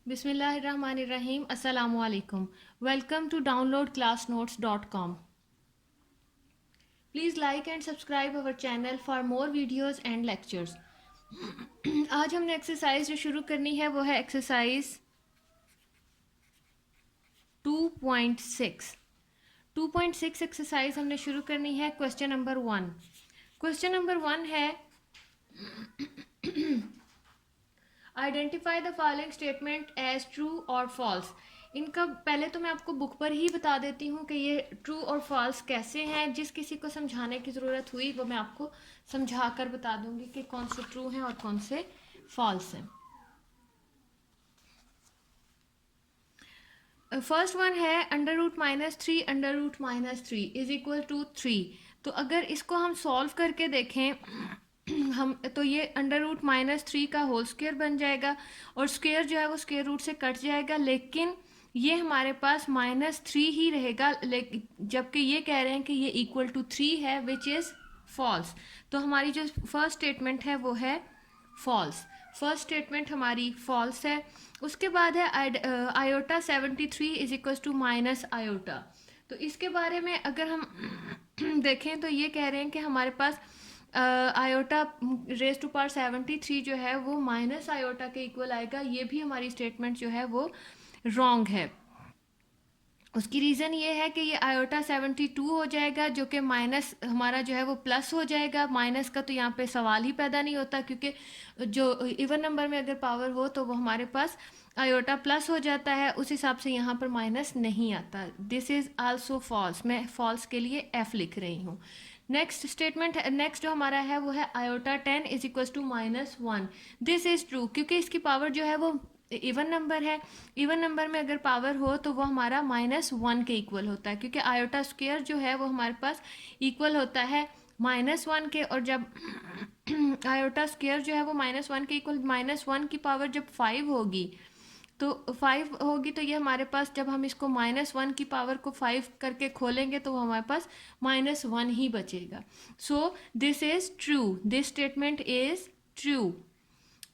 बिस्मिल्लाहिर्रहमानिर्रहीम अस्सलामुअलैकुम welcome to downloadclassnotes.com. Please like and subscribe our channel for more videos and lectures. आज हमने exercise जो शुरू करनी है वो है एक्सरसाइज 2.6. 2.6 एक्सरसाइज हमने शुरू करनी है. Question number 1. क्वेश्चन नंबर 1 है identify the following statement as true और फॉल्स. इनका पहले तो मैं आपको बुक पर ही बता देती हूँ कि ये ट्रू और फॉल्स कैसे हैं. जिस किसी को समझाने की ज़रूरत हुई वो मैं आपको समझा कर बता दूंगी कि कौन से ट्रू हैं और कौन से फॉल्स हैं. फर्स्ट वन है √-3 √-3 इज इक्वल टू 3. तो अगर इसको हम सॉल्व करके देखें हम तो ये √-3 का होल स्क्वायर बन जाएगा और स्क्वायर जो है वो स्क्वायर रूट से कट जाएगा, लेकिन ये हमारे पास -3 ही रहेगा, जबकि ये कह रहे हैं कि ये इक्वल टू 3 है, विच इज़ फॉल्स. तो हमारी जो फर्स्ट स्टेटमेंट है वो है फॉल्स. फर्स्ट स्टेटमेंट हमारी फॉल्स है. उसके बाद है iota 73 is equal to minus iota. तो इसके बारे में अगर हम देखें तो ये कह रहे हैं कि हमारे पास आयोटा रेज टू पावर 73 जो है वो माइनस आयोटा के इक्वल आएगा. ये भी हमारी स्टेटमेंट जो है वो रॉन्ग है. उसकी रीज़न ये है कि ये आयोटा 72 हो जाएगा, जो कि माइनस हमारा जो है वो प्लस हो जाएगा. माइनस का तो यहाँ पे सवाल ही पैदा नहीं होता, क्योंकि जो इवन नंबर में अगर पावर हो तो वो हमारे पास आयोटा प्लस हो जाता है. उस हिसाब से यहाँ पर माइनस नहीं आता. This is also false. मैं फॉल्स के लिए एफ लिख रही हूँ. नेक्स्ट स्टेटमेंट नेक्स्ट जो हमारा है वो है iota 10 is equal to -1. This is true, क्योंकि इसकी पावर जो है वो इवन नंबर है. इवन नंबर में अगर पावर हो तो वो हमारा -1 के इक्वल होता है, क्योंकि आयोटा स्क्वायर जो है वो हमारे पास इक्वल होता है -1 के. और जब आयोटा स्क्वायर जो है वो -1 के इक्वल, -1 की पावर जब 5 होगी तो 5 होगी तो ये हमारे पास, जब हम इसको -1 की पावर को 5 करके खोलेंगे तो वो हमारे पास -1 ही बचेगा. So this is true. This statement is true.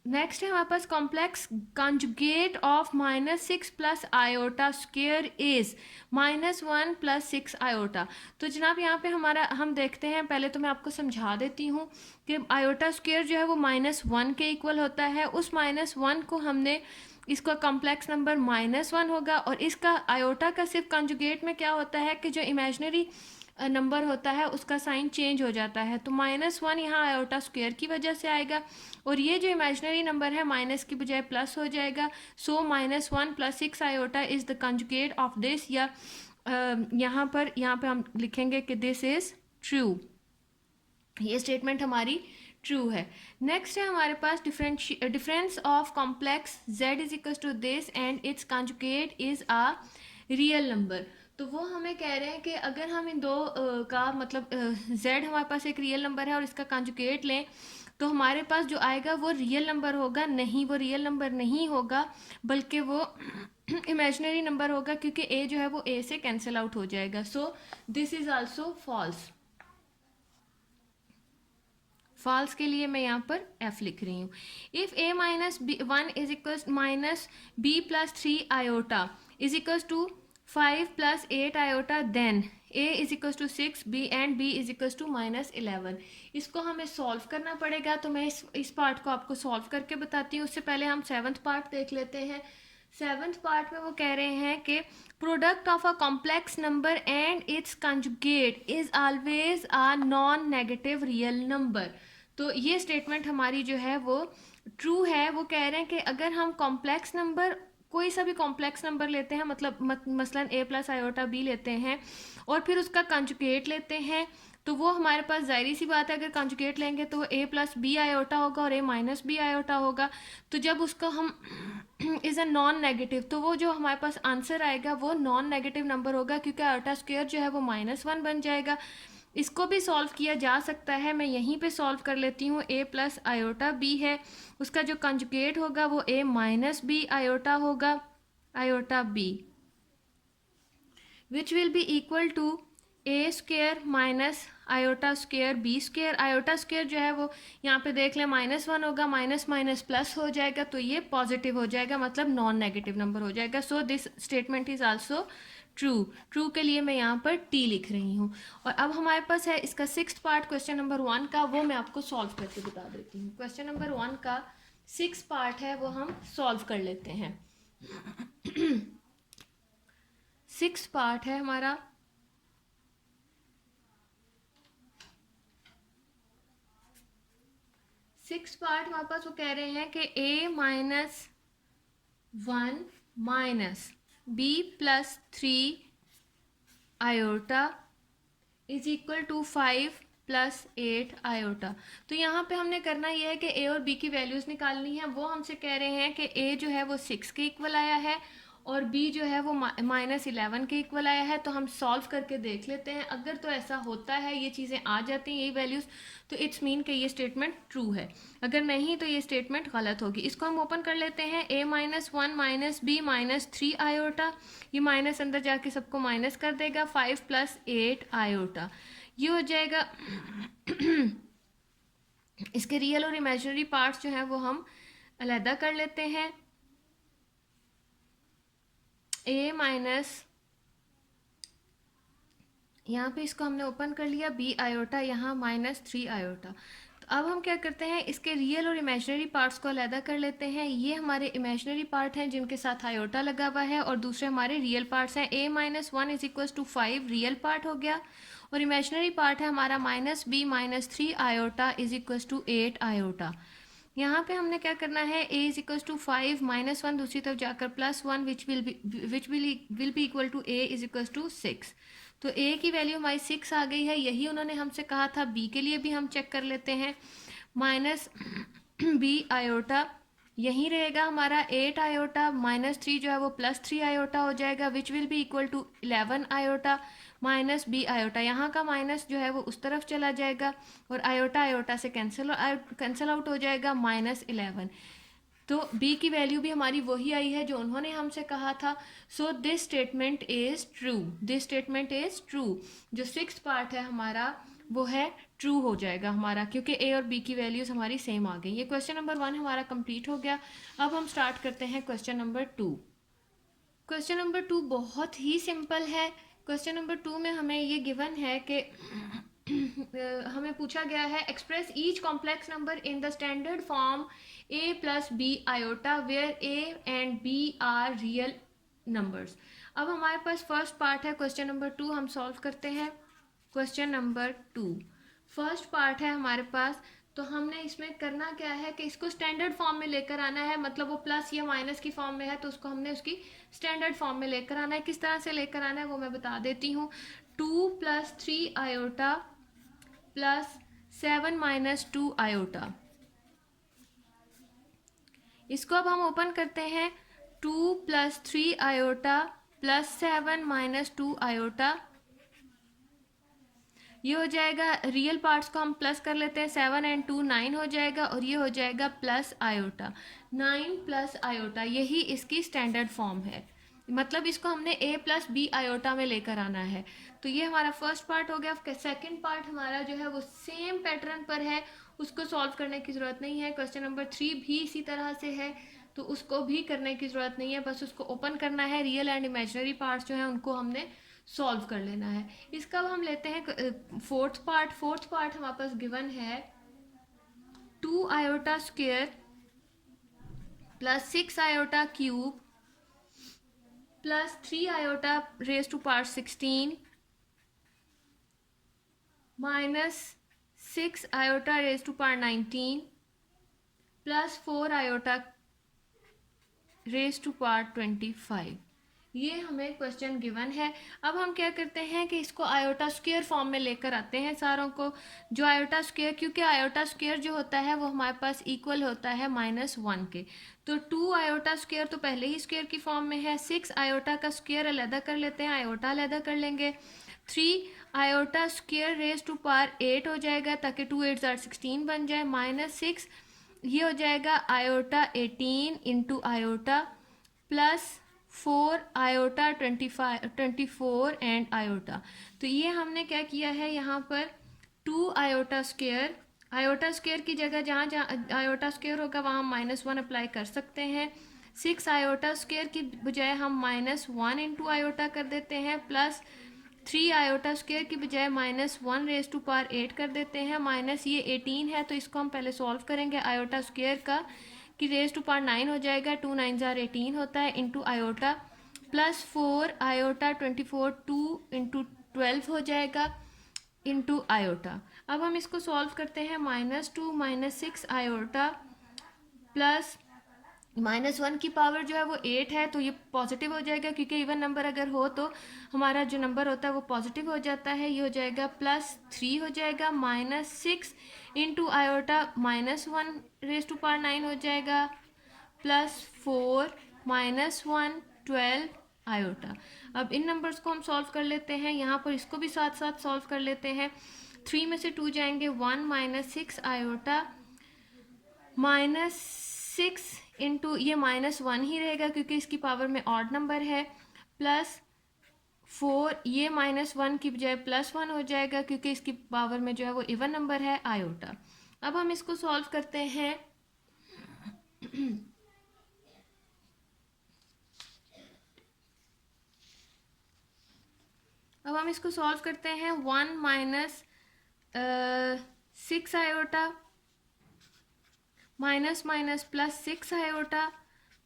Next है हमारे पास complex conjugate of -6 plus iota square is -1 + 6 iota. तो जनाब यहाँ पे हमारा हम देखते हैं, पहले तो मैं आपको समझा देती हूँ कि आयोटा स्क्वायर जो है वो -1 के इक्वल होता है. उस -1 को हमने, इसका कॉम्प्लेक्स नंबर -1 होगा, और इसका आयोटा का सिर्फ कंजुगेट में क्या होता है कि जो इमेजिनरी नंबर होता है उसका साइन चेंज हो जाता है. तो -1 यहाँ आयोटा स्क्वायर की वजह से आएगा, और ये जो इमेजिनरी नंबर है माइनस की बजाय प्लस हो जाएगा. So -1 + 6 iota is the conjugate of this. या यहाँ पे हम लिखेंगे कि दिस इज़ ट्रू. ये स्टेटमेंट हमारी ट्रू है. नेक्स्ट है हमारे पास difference of complex z is equal to this and its conjugate is a real number. तो वो हमें कह रहे हैं कि अगर हम इन दो का मतलब z हमारे पास एक रियल नंबर है और इसका कंजुगेट लें तो हमारे पास जो आएगा वो रियल नंबर होगा. नहीं, वो रियल नंबर नहीं होगा, बल्कि वो इमेजिनरी नंबर होगा, क्योंकि a जो है वो a से कैंसिल आउट हो जाएगा. So this is also false. False के लिए मैं यहाँ पर एफ लिख रही हूँ. If a - 1 is equal -b + 3 iota is equal to 5 + 8 iota, then a is equal to 6 b and b is equal to -11. इसको हमें सॉल्व करना पड़ेगा. तो मैं इस पार्ट को आपको सॉल्व करके बताती हूँ. उससे पहले हम 7th पार्ट देख लेते हैं. 7th पार्ट में वो कह रहे हैं कि product of a complex number and its conjugate is always a non negative real number. तो ये स्टेटमेंट हमारी जो है वो ट्रू है. वो कह रहे हैं कि अगर हम कॉम्प्लेक्स नंबर, कोई सा भी कॉम्प्लेक्स नंबर लेते हैं, मतलब मसलन a + आयोटा b लेते हैं और फिर उसका कंजुगेट लेते हैं, तो वो हमारे पास जाहिर सी बात है अगर कंजुगेट लेंगे तो a + b आयोटा होगा और a - b आयोटा होगा. तो जब उसको हम इज़ अ नॉन नेगेटिव, तो वो जो हमारे पास आंसर आएगा वो नॉन नेगेटिव नंबर होगा, क्योंकि आयोटा स्क्वायर जो है वो -1 बन जाएगा. इसको भी सॉल्व किया जा सकता है. मैं यहीं पे सॉल्व कर लेती हूँ. a + आयोटा b है, उसका जो कंजुगेट होगा वो a - b आयोटा होगा, iota b, which will be equal to a² - iota square b square. Iota square जो है वो यहाँ पे देख लें -1 होगा, माइनस माइनस प्लस हो जाएगा तो ये पॉजिटिव हो जाएगा, मतलब नॉन नेगेटिव नंबर हो जाएगा। So this statement is also true. True के लिए मैं यहाँ पर टी लिख रही हूँ। और अब हमारे पास है इसका 6th पार्ट क्वेश्चन नंबर 1 का, वो मैं आपको सॉल्व करके बता देती हूँ। क्वेश्चन नंबर 1 का 6 पार्ट है वो हम सॉल्व कर लेते हैं। 6 पार्ट है हमारा। सिक्स पार्ट हमारे पास वो कह रहे हैं कि a - 1 minus b plus 3 iota is equal to 5 plus 8 iota. तो यहाँ पे हमने करना यह है कि a और b की वैल्यूज़ निकालनी है। वो हमसे कह रहे हैं कि a जो है वो 6 के इक्वल आया है और b जो है वो -11 के इक्वल आया है। तो हम सॉल्व करके देख लेते हैं। अगर तो ऐसा होता है, ये चीज़ें आ जाती हैं यही वैल्यूज़, तो इट्स मीन कि ये स्टेटमेंट ट्रू है। अगर नहीं तो ये स्टेटमेंट गलत होगी। इसको हम ओपन कर लेते हैं। a - 1 माइनस b -3 आयोटा, ये माइनस अंदर जाके सबको माइनस कर देगा, 5 प्लस 8 आयोटा ये हो जाएगा। इसके रियल और इमेजिनरी पार्ट्स जो हैं वो हम अलहदा कर लेते हैं। a माइनस, यहाँ पे इसको हमने ओपन कर लिया, b आयोटा, यहाँ -3 आयोटा। तो अब हम क्या करते हैं, इसके रियल और इमेजिनरी पार्ट्स को अलहदा कर लेते हैं। ये हमारे इमेजिनरी पार्ट हैं जिनके साथ आयोटा लगा हुआ है और दूसरे हमारे रियल पार्ट्स हैं। a - 1 is equal to 5 real part हो गया और इमेजिनरी पार्ट है हमारा -b -3 iota is equal to 8 iota. यहाँ पे हमने क्या करना है, a इज इक्वल टू 5 -1 दूसरी तरफ जाकर +1 which will be equal to a is equal to 6। तो a की वैल्यू हमारी 6 आ गई है। यही उन्होंने हमसे कहा था। b के लिए भी हम चेक कर लेते हैं। -b आयोटा यहीं रहेगा हमारा, 8 आयोटा -3 जो है वो +3 आयोटा हो जाएगा, which will be equal to 11 iota -b iota. यहाँ का माइनस जो है वो उस तरफ चला जाएगा और आयोटा आयोटा से कैंसिल आउट हो जाएगा, -11। तो b की वैल्यू भी हमारी वही आई है जो उन्होंने हमसे कहा था। So this statement is true. This statement is true. जो 6th पार्ट है हमारा वो है ट्रू हो जाएगा हमारा, क्योंकि a और b की वैल्यूज हमारी सेम आ गई। ये क्वेश्चन नंबर 1 हमारा कंप्लीट हो गया। अब हम स्टार्ट करते हैं क्वेश्चन नंबर 2। क्वेश्चन नंबर 2 बहुत ही सिंपल है। क्वेश्चन नंबर 2 में हमें ये गिवन है कि हमें पूछा गया है, express each complex number in the standard form a + b iota where a and b are real numbers. अब हमारे पास फर्स्ट पार्ट है क्वेश्चन नंबर 2, हम सॉल्व करते हैं। क्वेश्चन नंबर 2 फर्स्ट पार्ट है हमारे पास। तो हमने इसमें करना क्या है कि इसको स्टैंडर्ड फॉर्म में लेकर आना है, मतलब वो प्लस या माइनस की फॉर्म में है तो उसको हमने उसकी स्टैंडर्ड फॉर्म में लेकर आना है। किस तरह से लेकर आना है वो मैं बता देती हूँ। 2 + 3 आयोटा प्लस 7 - 2 आयोटा, इसको अब हम ओपन करते हैं। 2 + 3 आयोटा प्लस 7 - 2 आयोटा, ये हो जाएगा। रियल पार्ट्स को हम प्लस कर लेते हैं, 7 और 2 9 हो जाएगा और ये हो जाएगा प्लस आयोटा, 9 प्लस आयोटा। यही इसकी स्टैंडर्ड फॉर्म है, मतलब इसको हमने a + b आयोटा में लेकर आना है। तो ये हमारा फर्स्ट पार्ट हो गया। सेकंड पार्ट हमारा जो है वो सेम पैटर्न पर है, उसको सॉल्व करने की ज़रूरत नहीं है। क्वेश्चन नंबर 3 भी इसी तरह से है, तो उसको भी करने की ज़रूरत नहीं है, बस उसको ओपन करना है। रियल एंड इमेजिनरी पार्ट्स जो हैं उनको हमने सॉल्व कर लेना है। इसका अब हम लेते हैं फोर्थ पार्ट। फोर्थ पार्ट हमारे पास गिवन है 2 iota square plus 6 iota cube plus 3 iota raise to power 16 minus 6 iota raise to power 19 plus 4 iota raise to power 25। ये हमें क्वेश्चन गिवन है। अब हम क्या करते हैं कि इसको आयोटा स्क्वायर फॉर्म में लेकर आते हैं सारों को। जो आयोटा स्क्वायर, क्योंकि आयोटा स्क्वायर जो होता है वो हमारे पास इक्वल होता है -1 के। तो 2 आयोटा स्क्वायर तो पहले ही स्क्वायर की फॉर्म में है। 6 आयोटा का स्क्वायर अलहदा कर लेते हैं, आयोटा अलहदा कर लेंगे। 3 iota square raise to power 8 हो जाएगा ताकि 2 8 16 बन जाए, -6 ये हो जाएगा iota 18 into iota plus 4 iota 24 and iota. तो ये हमने क्या किया है, यहाँ पर 2 आयोटा स्क्वेयर, आयोटा स्क्वेयर की जगह जहाँ जहाँ आयोटा स्क्वेयर होगा वहाँ हम -1 अप्लाई कर सकते हैं। 6 आयोटा स्क्वेयर की बजाय हम -1 इंटू आयोटा कर देते हैं, प्लस 3 आयोटा स्क्वेयर की बजाय -1⁻8 कर देते हैं, माइनस ये 18 है तो इसको हम पहले सॉल्व करेंगे आयोटा स्क्वेयर का, कि (9) हो जाएगा, 2 9 ज़ार 18 होता है, into iota, plus 4 iota 24, 2 into 12 हो जाएगा, इंटू आयोटा। अब हम इसको सॉल्व करते हैं, -2 -6 आयोटा प्लस -1 की पावर जो है वो 8 है, तो ये पॉजिटिव हो जाएगा क्योंकि इवन नंबर अगर हो तो हमारा जो नंबर होता है वो पॉजिटिव हो जाता है। ये हो जाएगा +3 हो जाएगा, -6 इंटू आयोटा (1⁻9 हो जाएगा, प्लस 4 -1 12 आयोटा। अब इन नंबर्स को हम सॉल्व कर लेते हैं, यहाँ पर इसको भी साथ साथ सॉल्व कर लेते हैं। 3 में से 2 जाएंगे, 1 -6 आयोटा, -6 इंटू ये -1 ही रहेगा क्योंकि इसकी पावर में ऑड नंबर है, प्लस 4, ये -1 की बजाय +1 हो जाएगा क्योंकि इसकी पावर में जो है वो इवन नंबर है, आयोटा। अब हम इसको सॉल्व करते हैं। अब हम इसको सॉल्व करते हैं, 1 -6 iota minus minus +6 iota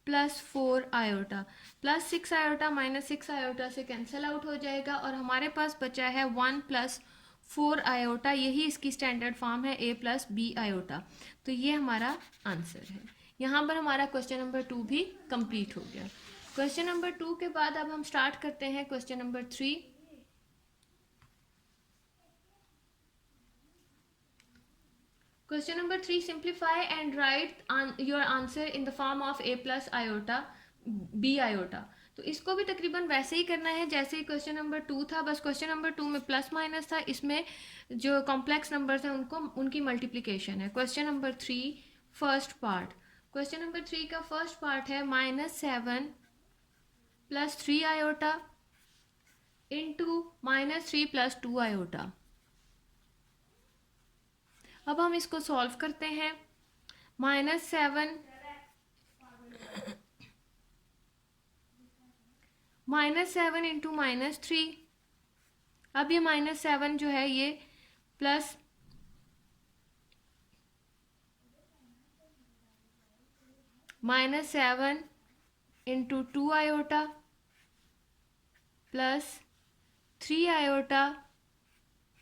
plus 4 iota, +6 iota -6 iota से कैंसिल आउट हो जाएगा और हमारे पास बचा है 1 + 4 आयोटा, यही इसकी स्टैंडर्ड फॉर्म है a + b आयोटा। तो ये हमारा आंसर है। यहाँ पर हमारा क्वेश्चन नंबर 2 भी कंप्लीट हो गया। क्वेश्चन नंबर 2 के बाद अब हम स्टार्ट करते हैं question number 3। Question number 3, simplify and write your answer in the form of a plus iota b iota। तो इसको भी तकरीबन वैसे ही करना है जैसे ही क्वेश्चन नंबर 2 था, बस क्वेश्चन नंबर 2 में प्लस माइनस था, इसमें जो कॉम्प्लेक्स नंबर्स हैं उनकी मल्टीप्लिकेशन है। Question number 3 first part, question number 3 का फर्स्ट पार्ट है -7 + 3 आयोटा इंटू -3 + 2 आयोटा। अब हम इसको सॉल्व करते हैं, -7 इंटू -3, अब ये -7 जो है ये plus -7 into 2 iota plus 3 iota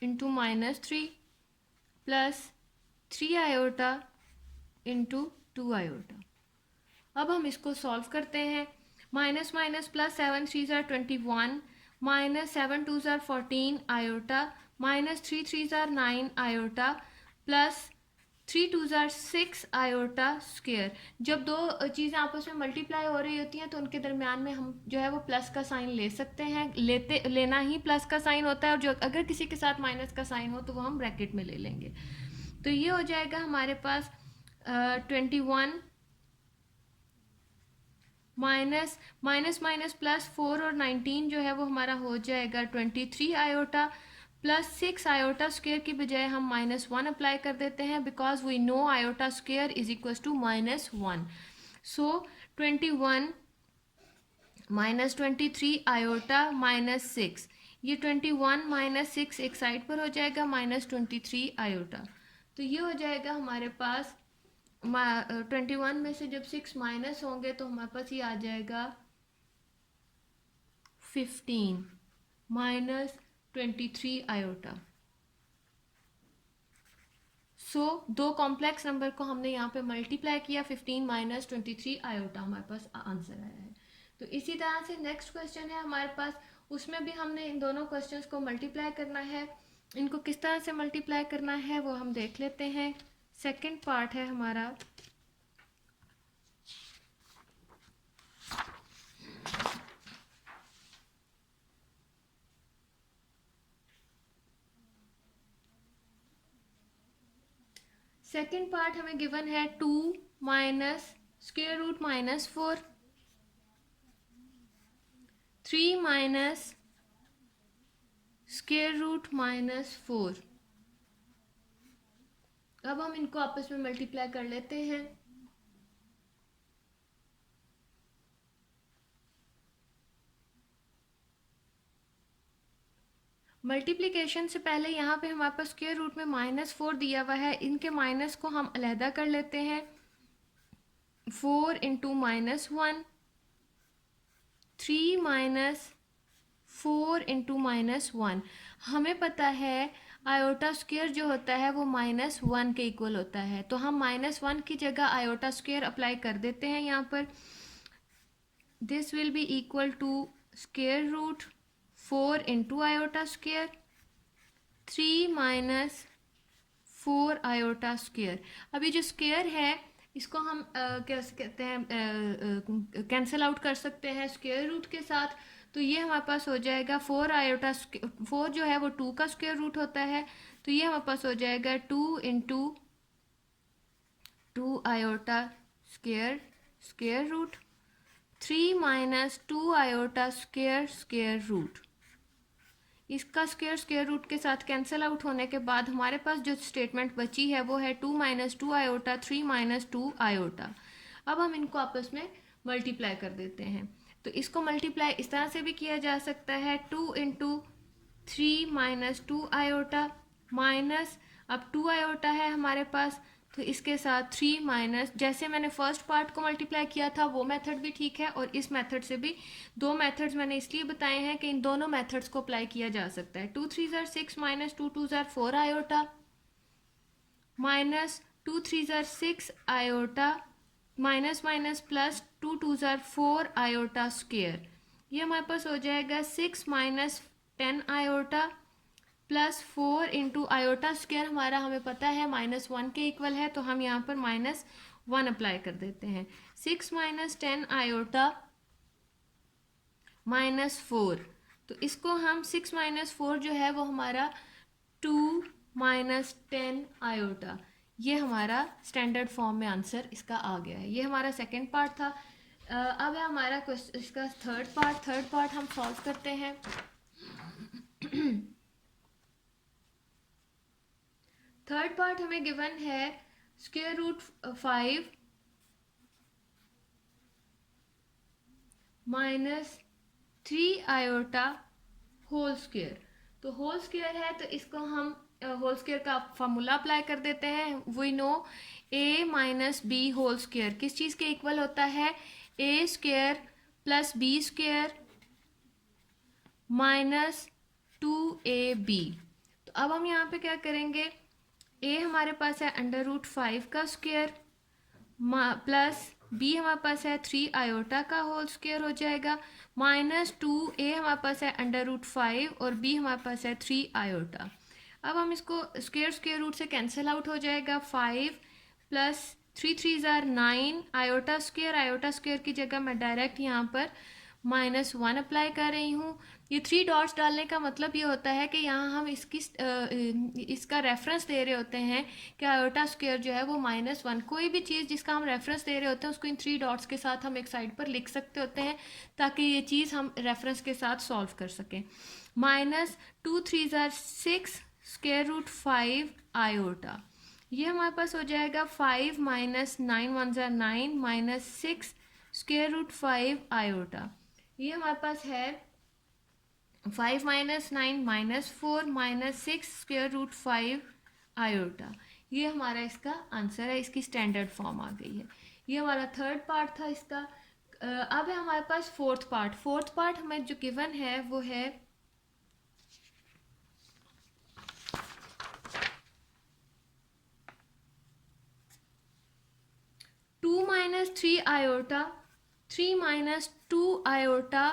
into -3 plus 3 iota into 2 iota. अब हम इसको सॉल्व करते हैं, माइनस माइनस प्लस 7 3 ज़ार 21, -7 2 ज़ार 14 आयोटा, -3 3 ज़ार 9 आयोटा, प्लस 3 2 ज़ार 6 आयोटा स्क्वायर। जब दो चीज़ें आपस में मल्टीप्लाई हो रही होती हैं तो उनके दरमियान में हम जो है वो प्लस का साइन ले सकते हैं, लेना ही प्लस का साइन होता है, और जो अगर किसी के साथ माइनस का साइन हो तो वो हम ब्रैकेट में ले लेंगे। तो ये हो जाएगा हमारे पास 21 माइनस माइनस प्लस 4 और 19 जो है वो हमारा हो जाएगा 23 आयोटा, प्लस 6 आयोटा स्क्वायर की बजाय हम -1 अप्लाई कर देते हैं because we know iota square is equal to -1। So 21 -23 iota -6, ये 21 - 6 एक साइड पर हो जाएगा, -23 आयोटा। तो ये हो जाएगा हमारे पास 21 में से जब 6 माइनस होंगे तो हमारे पास ये आ जाएगा 15 -23 आयोटा। सो दो कॉम्प्लेक्स नंबर को हमने यहाँ पे मल्टीप्लाई किया, 15 - 23 आयोटा हमारे पास आंसर आया है। तो इसी तरह से नेक्स्ट क्वेश्चन है हमारे पास, उसमें भी हमने इन दोनों क्वेश्चंस को मल्टीप्लाई करना है। इनको किस तरह से मल्टीप्लाई करना है वो हम देख लेते हैं। सेकंड पार्ट है हमारा, सेकेंड पार्ट हमें गिवन है 2 minus square root -4, 3 minus square root -4, अब हम इनको आपस में मल्टीप्लाई कर लेते हैं। मल्टीप्लिकेशन से पहले यहाँ पे हमारे पास स्क्वायर रूट में -4 दिया हुआ है, इनके माइनस को हम अलहदा कर लेते हैं। 4 इंटू -1, 3 माइनस 4 इंटू -1। हमें पता है आयोटा स्क्वायर जो होता है वो -1 के इक्वल होता है, तो हम -1 की जगह आयोटा स्क्वायर अप्लाई कर देते हैं यहाँ पर। This will be equal to square root 4 into iota square, 3 minus 4 iota square. अभी जो स्क्वायर है इसको हम कैसे कहते हैं, कैंसिल आउट कर सकते हैं स्क्वायर रूट के साथ। तो ये हमारे पास हो जाएगा 4 आयोटा 4 जो है वो 2 का स्क्वायर रूट होता है, तो ये हमारे पास हो जाएगा 2 into 2 iota square square root, 3 minus 2 iota square square root. इसका स्क्वायर स्क्वायर रूट के साथ कैंसिल आउट होने के बाद हमारे पास जो स्टेटमेंट बची है वो है 2 माइनस 2 आयोटा 3 माइनस 2 आयोटा। अब हम इनको आपस में मल्टीप्लाई कर देते हैं। तो इसको मल्टीप्लाई इस तरह से भी किया जा सकता है, 2 इंटू 3 माइनस 2 आयोटा माइनस, अब 2 आयोटा है हमारे पास, तो इसके साथ 3 माइनस, जैसे मैंने फर्स्ट पार्ट को मल्टीप्लाई किया था वो मेथड भी ठीक है, और इस मेथड से भी, दो मेथड्स मैंने इसलिए बताए हैं कि इन दोनों मेथड्स को अप्लाई किया जा सकता है। 2 3 ज़ार 6 माइनस 2 2 ज़ार 4 आयोटा माइनस 2 3 ज़ार 6 आयोटा माइनस माइनस प्लस 2 2 ज़ार 4 आयोटा स्क्वायर। ये हमारे पास हो जाएगा 6 minus 10 iota plus 4 into iota square हमारा हमें पता है -1 के इक्वल है, तो हम यहाँ पर -1 अप्लाई कर देते हैं। 6 माइनस 10 आयोटा -4, तो इसको हम 6 माइनस 4 जो है वो हमारा 2 माइनस 10 आयोटा, ये हमारा स्टैंडर्ड फॉर्म में आंसर इसका आ गया है। ये हमारा सेकंड पार्ट था। अब है हमारा इसका थर्ड पार्ट हम सॉल्व करते हैं। थर्ड पार्ट हमें गिवन है square root 5 minus 3 iota whole square. तो होल स्क्वायर है तो इसको हम होल स्क्वायर का फार्मूला अप्लाई कर देते हैं। We know a minus b whole square किस चीज़ के इक्वल होता है, a square plus b square minus 2ab। तो अब हम यहाँ पे क्या करेंगे, a हमारे पास है √5 का स्क्वायर प्लस b हमारे पास है 3 आयोटा का होल स्क्वायर हो जाएगा, -2a हमारे पास है √5 और b हमारे पास है 3 आयोटा। अब हम इसको स्क्वायर स्क्वायर रूट से कैंसिल आउट हो जाएगा, 5 प्लस 3 3 ज़ार 9 आयोटा स्क्वायर की जगह मैं डायरेक्ट यहाँ पर -1 अप्लाई कर रही हूँ। ये 3 डॉट्स डालने का मतलब ये होता है कि यहाँ हम इसका रेफरेंस दे रहे होते हैं कि आयोटा स्क्वायर जो है वो -1, कोई भी चीज़ जिसका हम रेफरेंस दे रहे होते हैं उसको इन 3 डॉट्स के साथ हम एक साइड पर लिख सकते होते हैं ताकि ये चीज़ हम रेफरेंस के साथ सॉल्व कर सकें। -2 3 ज़ार 6 स्क्वायर रूट 5 आयोटा, ये हमारे पास हो जाएगा 5 माइनस 9 1 ज़ार 9 माइनस 6 स्क्वायर रूट 5 आयोटा। ये हमारे पास है 5 minus 9 minus 4 minus 6 square root 5 iota. ये हमारा इसका आंसर है, इसकी स्टैंडर्ड फॉर्म आ गई है। ये हमारा थर्ड पार्ट था इसका। अब है हमारे पास फोर्थ पार्ट हमें जो गिवन है वो है 2 माइनस 3 आयोटा 3 माइनस 2 आयोटा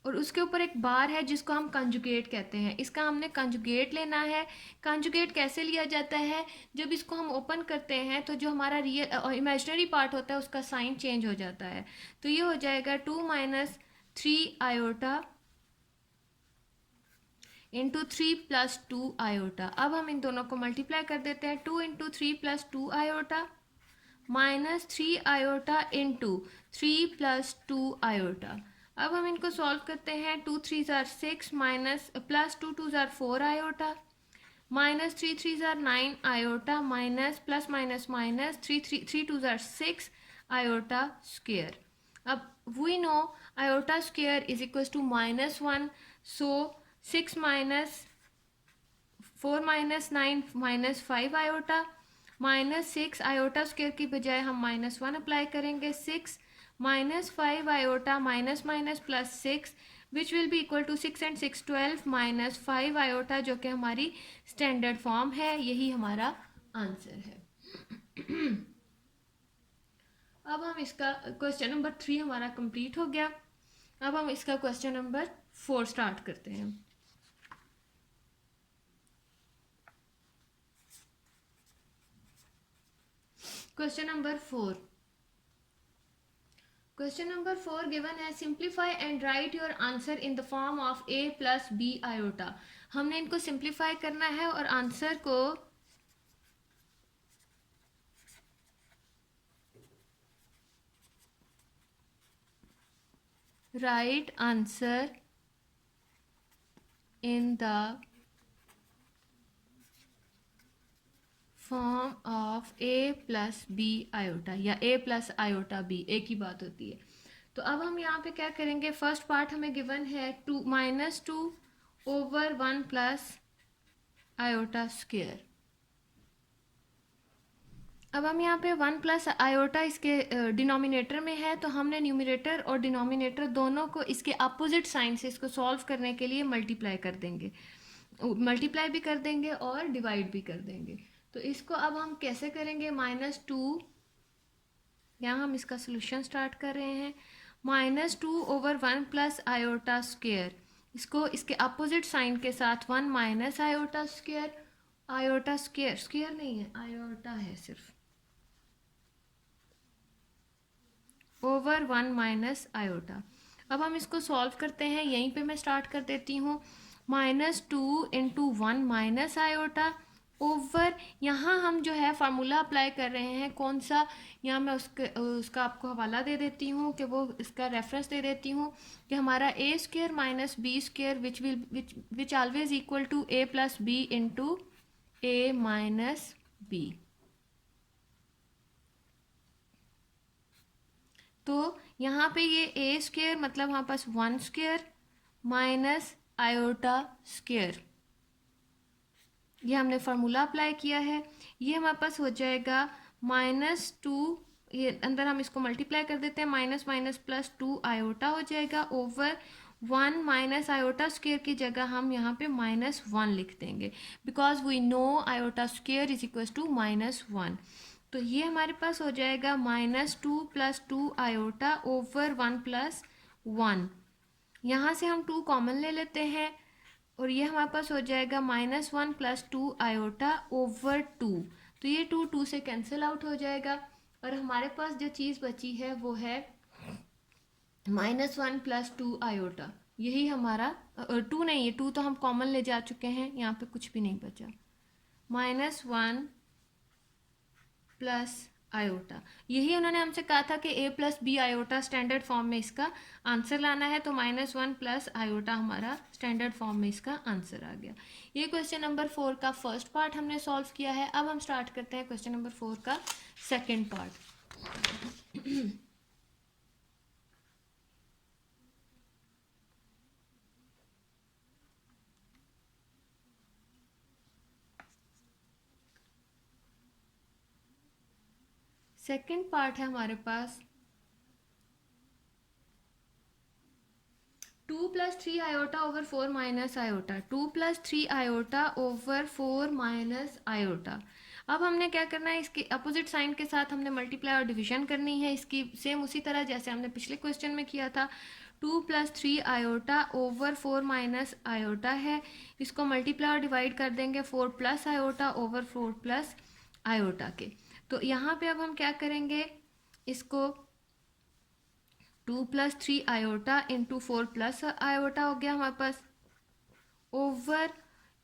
और उसके ऊपर एक बार है जिसको हम कंजुगेट कहते हैं। इसका हमने कंजुगेट लेना है। कंजुगेट कैसे लिया जाता है, जब इसको हम ओपन करते हैं तो जो हमारा रियल इमेजिनरी पार्ट होता है उसका साइन चेंज हो जाता है। तो ये हो जाएगा 2 minus 3 iota into 3 plus 2 iota. अब हम इन दोनों को मल्टीप्लाई कर देते हैं, 2 into 3 plus 2 iota minus 3 iota into 3 plus 2 iota. अब हम इनको सॉल्व करते हैं, 2 3 ज़ार 6 माइनस प्लस 2 2 ज़ार 4 iota minus 3 3s are 9 iota minus plus minus minus 3 2s are 6 iota square. अब we know iota square is equals to minus 1, so 6 minus 4 minus 9 minus 5 iota minus 6 iota square की बजाय हम -1 apply करेंगे. 6 minus 5 iota minus minus plus 6 which will be equal to 6 and 6 12 minus 5 iota जो कि हमारी standard form है. यही हमारा आंसर है. अब हम इसका क्वेश्चन नंबर 3 हमारा कंप्लीट हो गया. अब हम इसका क्वेश्चन नंबर 4 स्टार्ट करते हैं. Question number 4. Question number 4 given है simplify and write your answer in the form of a plus b iota. हमने इनको simplify करना है और आंसर को write answer in the form of a plus b iota या a प्लस iota b, एक ही बात होती है. तो अब हम यहाँ पे क्या करेंगे. फर्स्ट पार्ट हमें गिवन है -2 ओवर 1 प्लस आयोटा स्क्वायर. अब हम यहाँ पे 1 प्लस आयोटा इसके डिनोमिनेटर में है, तो हमने न्यूमरेटर और डिनोमिनेटर दोनों को इसके अपोजिट साइन से इसको सॉल्व करने के लिए मल्टीप्लाई कर देंगे. मल्टीप्लाई भी कर देंगे और डिवाइड भी कर देंगे. तो इसको अब हम कैसे करेंगे. -2 यहाँ हम इसका सोल्यूशन स्टार्ट कर रहे हैं. -2 ओवर 1 प्लस आयोटा स्क्वायर, इसको इसके अपोजिट साइन के साथ 1 minus iota square. Iota square square नहीं है, आयोटा है सिर्फ, ओवर 1 माइनस आयोटा. अब हम इसको सॉल्व करते हैं. यहीं पे मैं स्टार्ट कर देती हूँ. -2 इंटू 1 माइनस आयोटा ओवर, यहाँ हम जो है फार्मूला अप्लाई कर रहे हैं. कौन सा, यहाँ मैं उसका आपको हवाला दे देती हूँ कि वो इसका रेफरेंस दे देती हूँ कि हमारा a square minus B square which always equal to a plus b into a minus b. तो यहाँ पे ये a स्क्वायर मतलब हमारे पास 1 स्क्वायर माइनस आयोटा स्क्वायर, ये हमने फार्मूला अप्लाई किया है. ये हमारे पास हो जाएगा -2, ये अंदर हम इसको मल्टीप्लाई कर देते हैं. माइनस माइनस प्लस 2 आयोटा हो जाएगा ओवर 1 माइनस आयोटा स्क्वायर की जगह हम यहाँ पे -1 लिख देंगे because we know iota square is equal to -1. तो ये हमारे पास हो जाएगा -2 प्लस 2 आयोटा ओवर 1 प्लस 1. यहाँ से हम 2 कॉमन ले लेते हैं और ये हमारे पास हो जाएगा -1 प्लस 2 आयोटा ओवर 2. तो ये 2 से कैंसिल आउट हो जाएगा और हमारे पास जो चीज़ बची है वो है -1 प्लस 2 आयोटा. यही हमारा 2 नहीं है, 2 तो हम कॉमन ले जा चुके हैं, यहाँ पे कुछ भी नहीं बचा. -1 प्लस आयोटा, यही उन्होंने हमसे कहा था कि a plus b iota standard form में इसका आंसर लाना है. तो -1 प्लस आयोटा हमारा स्टैंडर्ड फॉर्म में इसका आंसर आ गया. ये क्वेश्चन नंबर 4 का फर्स्ट पार्ट हमने सॉल्व किया है. अब हम स्टार्ट करते हैं क्वेश्चन नंबर 4 का सेकेंड पार्ट. सेकेंड पार्ट है हमारे पास 2 plus 3 iota over 4 minus iota. 2 plus 3 iota over 4 minus iota. अब हमने क्या करना है, इसके अपोजिट साइन के साथ हमने मल्टीप्लाई और डिवीजन करनी है. इसकी सेम उसी तरह जैसे हमने पिछले क्वेश्चन में किया था. 2 plus 3 iota over 4 minus iota है, इसको मल्टीप्लाई और डिवाइड कर देंगे 4 plus iota over 4 plus iota के. तो यहाँ पे अब हम क्या करेंगे, इसको 2 plus 3 iota into 4 plus iota हो गया हमारे पास ओवर,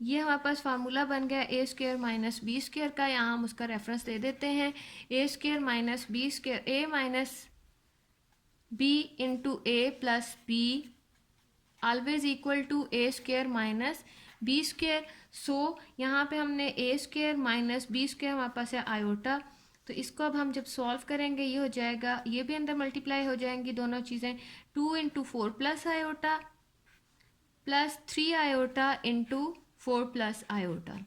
ये हमारे पास फार्मूला बन गया a square minus B square का. यहाँ हम उसका रेफरेंस दे देते हैं. a square minus B square, a minus B into A plus B always equal to a square minus B square. So यहाँ पे हमने A square minus B square हमारे पास है आयोटा। तो इसको अब हम जब सॉल्व करेंगे ये हो जाएगा, ये भी अंदर मल्टीप्लाई हो जाएंगी दोनों चीज़ें, 2 into 4 plus iota plus 3 iota into 4 plus iota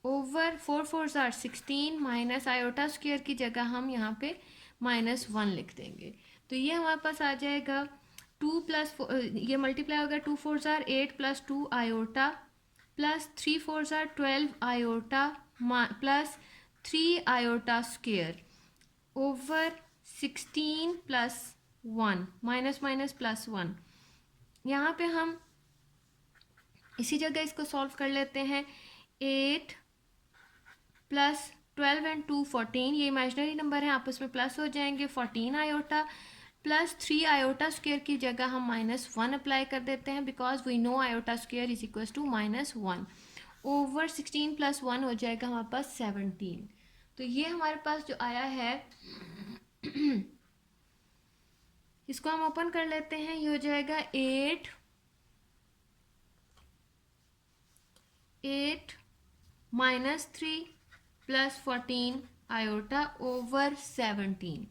over 4 4 are 16 minus iota square की जगह हम यहाँ पे -1 लिख देंगे। तो ये हमारे पास आ जाएगा 2 प्लस ये मल्टीप्लाई होगा 2 4 are 8 plus 2 iota plus 3 4 are 12 iota plus 3 iota square over 16 plus 1 minus minus plus 1। यहाँ पे हम इसी जगह इसको सॉल्व कर लेते हैं। 8 प्लस 12 एंड 2 14, ये इमेजिनरी नंबर है आपस में प्लस हो जाएंगे। 14 आयोटा प्लस 3 आयोटा स्क्वायर की जगह हम -1 अप्लाई कर देते हैं because we know iota square is equal to -1 over 16 plus 1 हो जाएगा हमारे पास 17। तो ये हमारे पास जो आया है इसको हम ओपन कर लेते हैं। ये हो जाएगा 8 minus 3 plus 14 iota over 17।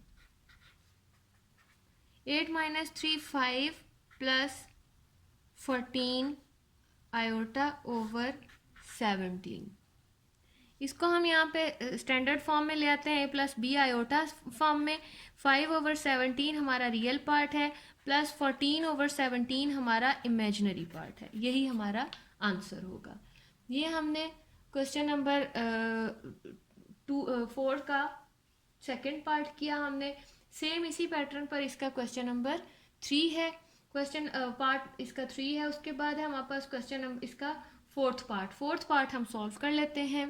8 minus 3 5 plus 14 iota over 17। इसको हम यहाँ पे स्टैंडर्ड फॉर्म में ले आते हैं, a plus b iota form में। 5 ओवर 17 हमारा रियल पार्ट है प्लस 14 ओवर 17 हमारा इमेजिनरी पार्ट है। यही हमारा आंसर होगा। ये हमने क्वेश्चन नंबर 4 का सेकंड पार्ट किया हमने। सेम इसी पैटर्न पर इसका क्वेश्चन नंबर 3 है। क्वेश्चन पार्ट इसका 3 है। उसके बाद है हमारे पास क्वेश्चन नंबर इसका फोर्थ पार्ट हम सॉल्व कर लेते हैं।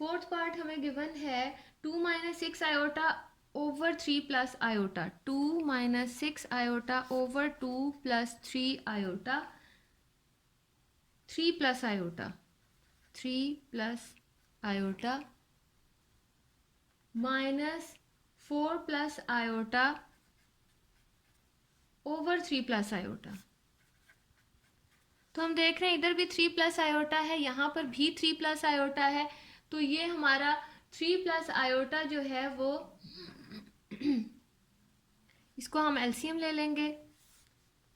फोर्थ पार्ट हमें गिवन है 2 minus 6 iota over 3 plus iota. 2 minus 6 iota over 2 plus 3 iota 3 plus iota minus 4 plus iota over 3 plus iota. तो हम देख रहे हैं इधर भी 3 प्लस आयोटा है, यहाँ पर भी 3 प्लस आयोटा है। तो ये हमारा 3 प्लस आयोटा जो है वो इसको हम एलसीएम ले लेंगे।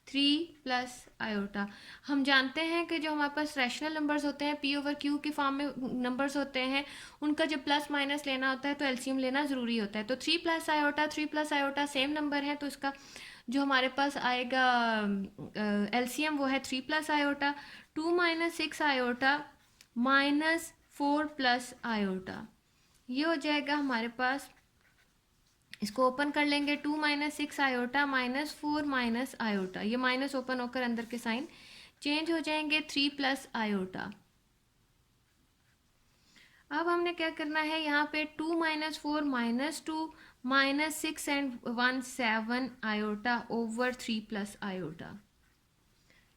3 प्लस आयोटा, हम जानते हैं कि जो हमारे पास रैशनल नंबर्स होते हैं p ओवर q की फॉर्म में नंबर्स होते हैं, उनका जब प्लस माइनस लेना होता है तो एलसीएम लेना ज़रूरी होता है। तो 3 प्लस आयोटा सेम नंबर है, तो इसका जो हमारे पास आएगा एलसीएम वो है 3 plus iota. 2 minus 6 iota minus 4 plus iota, ये हो जाएगा हमारे पास। इसको ओपन कर लेंगे। 2 minus 6 iota minus 4 minus iota, ये माइनस ओपन होकर अंदर के साइन चेंज हो जाएंगे। 3 प्लस आयोटा। अब हमने क्या करना है, यहाँ पे 2 minus 4 minus 2 minus 6 and 1 7 iota over 3 plus iota,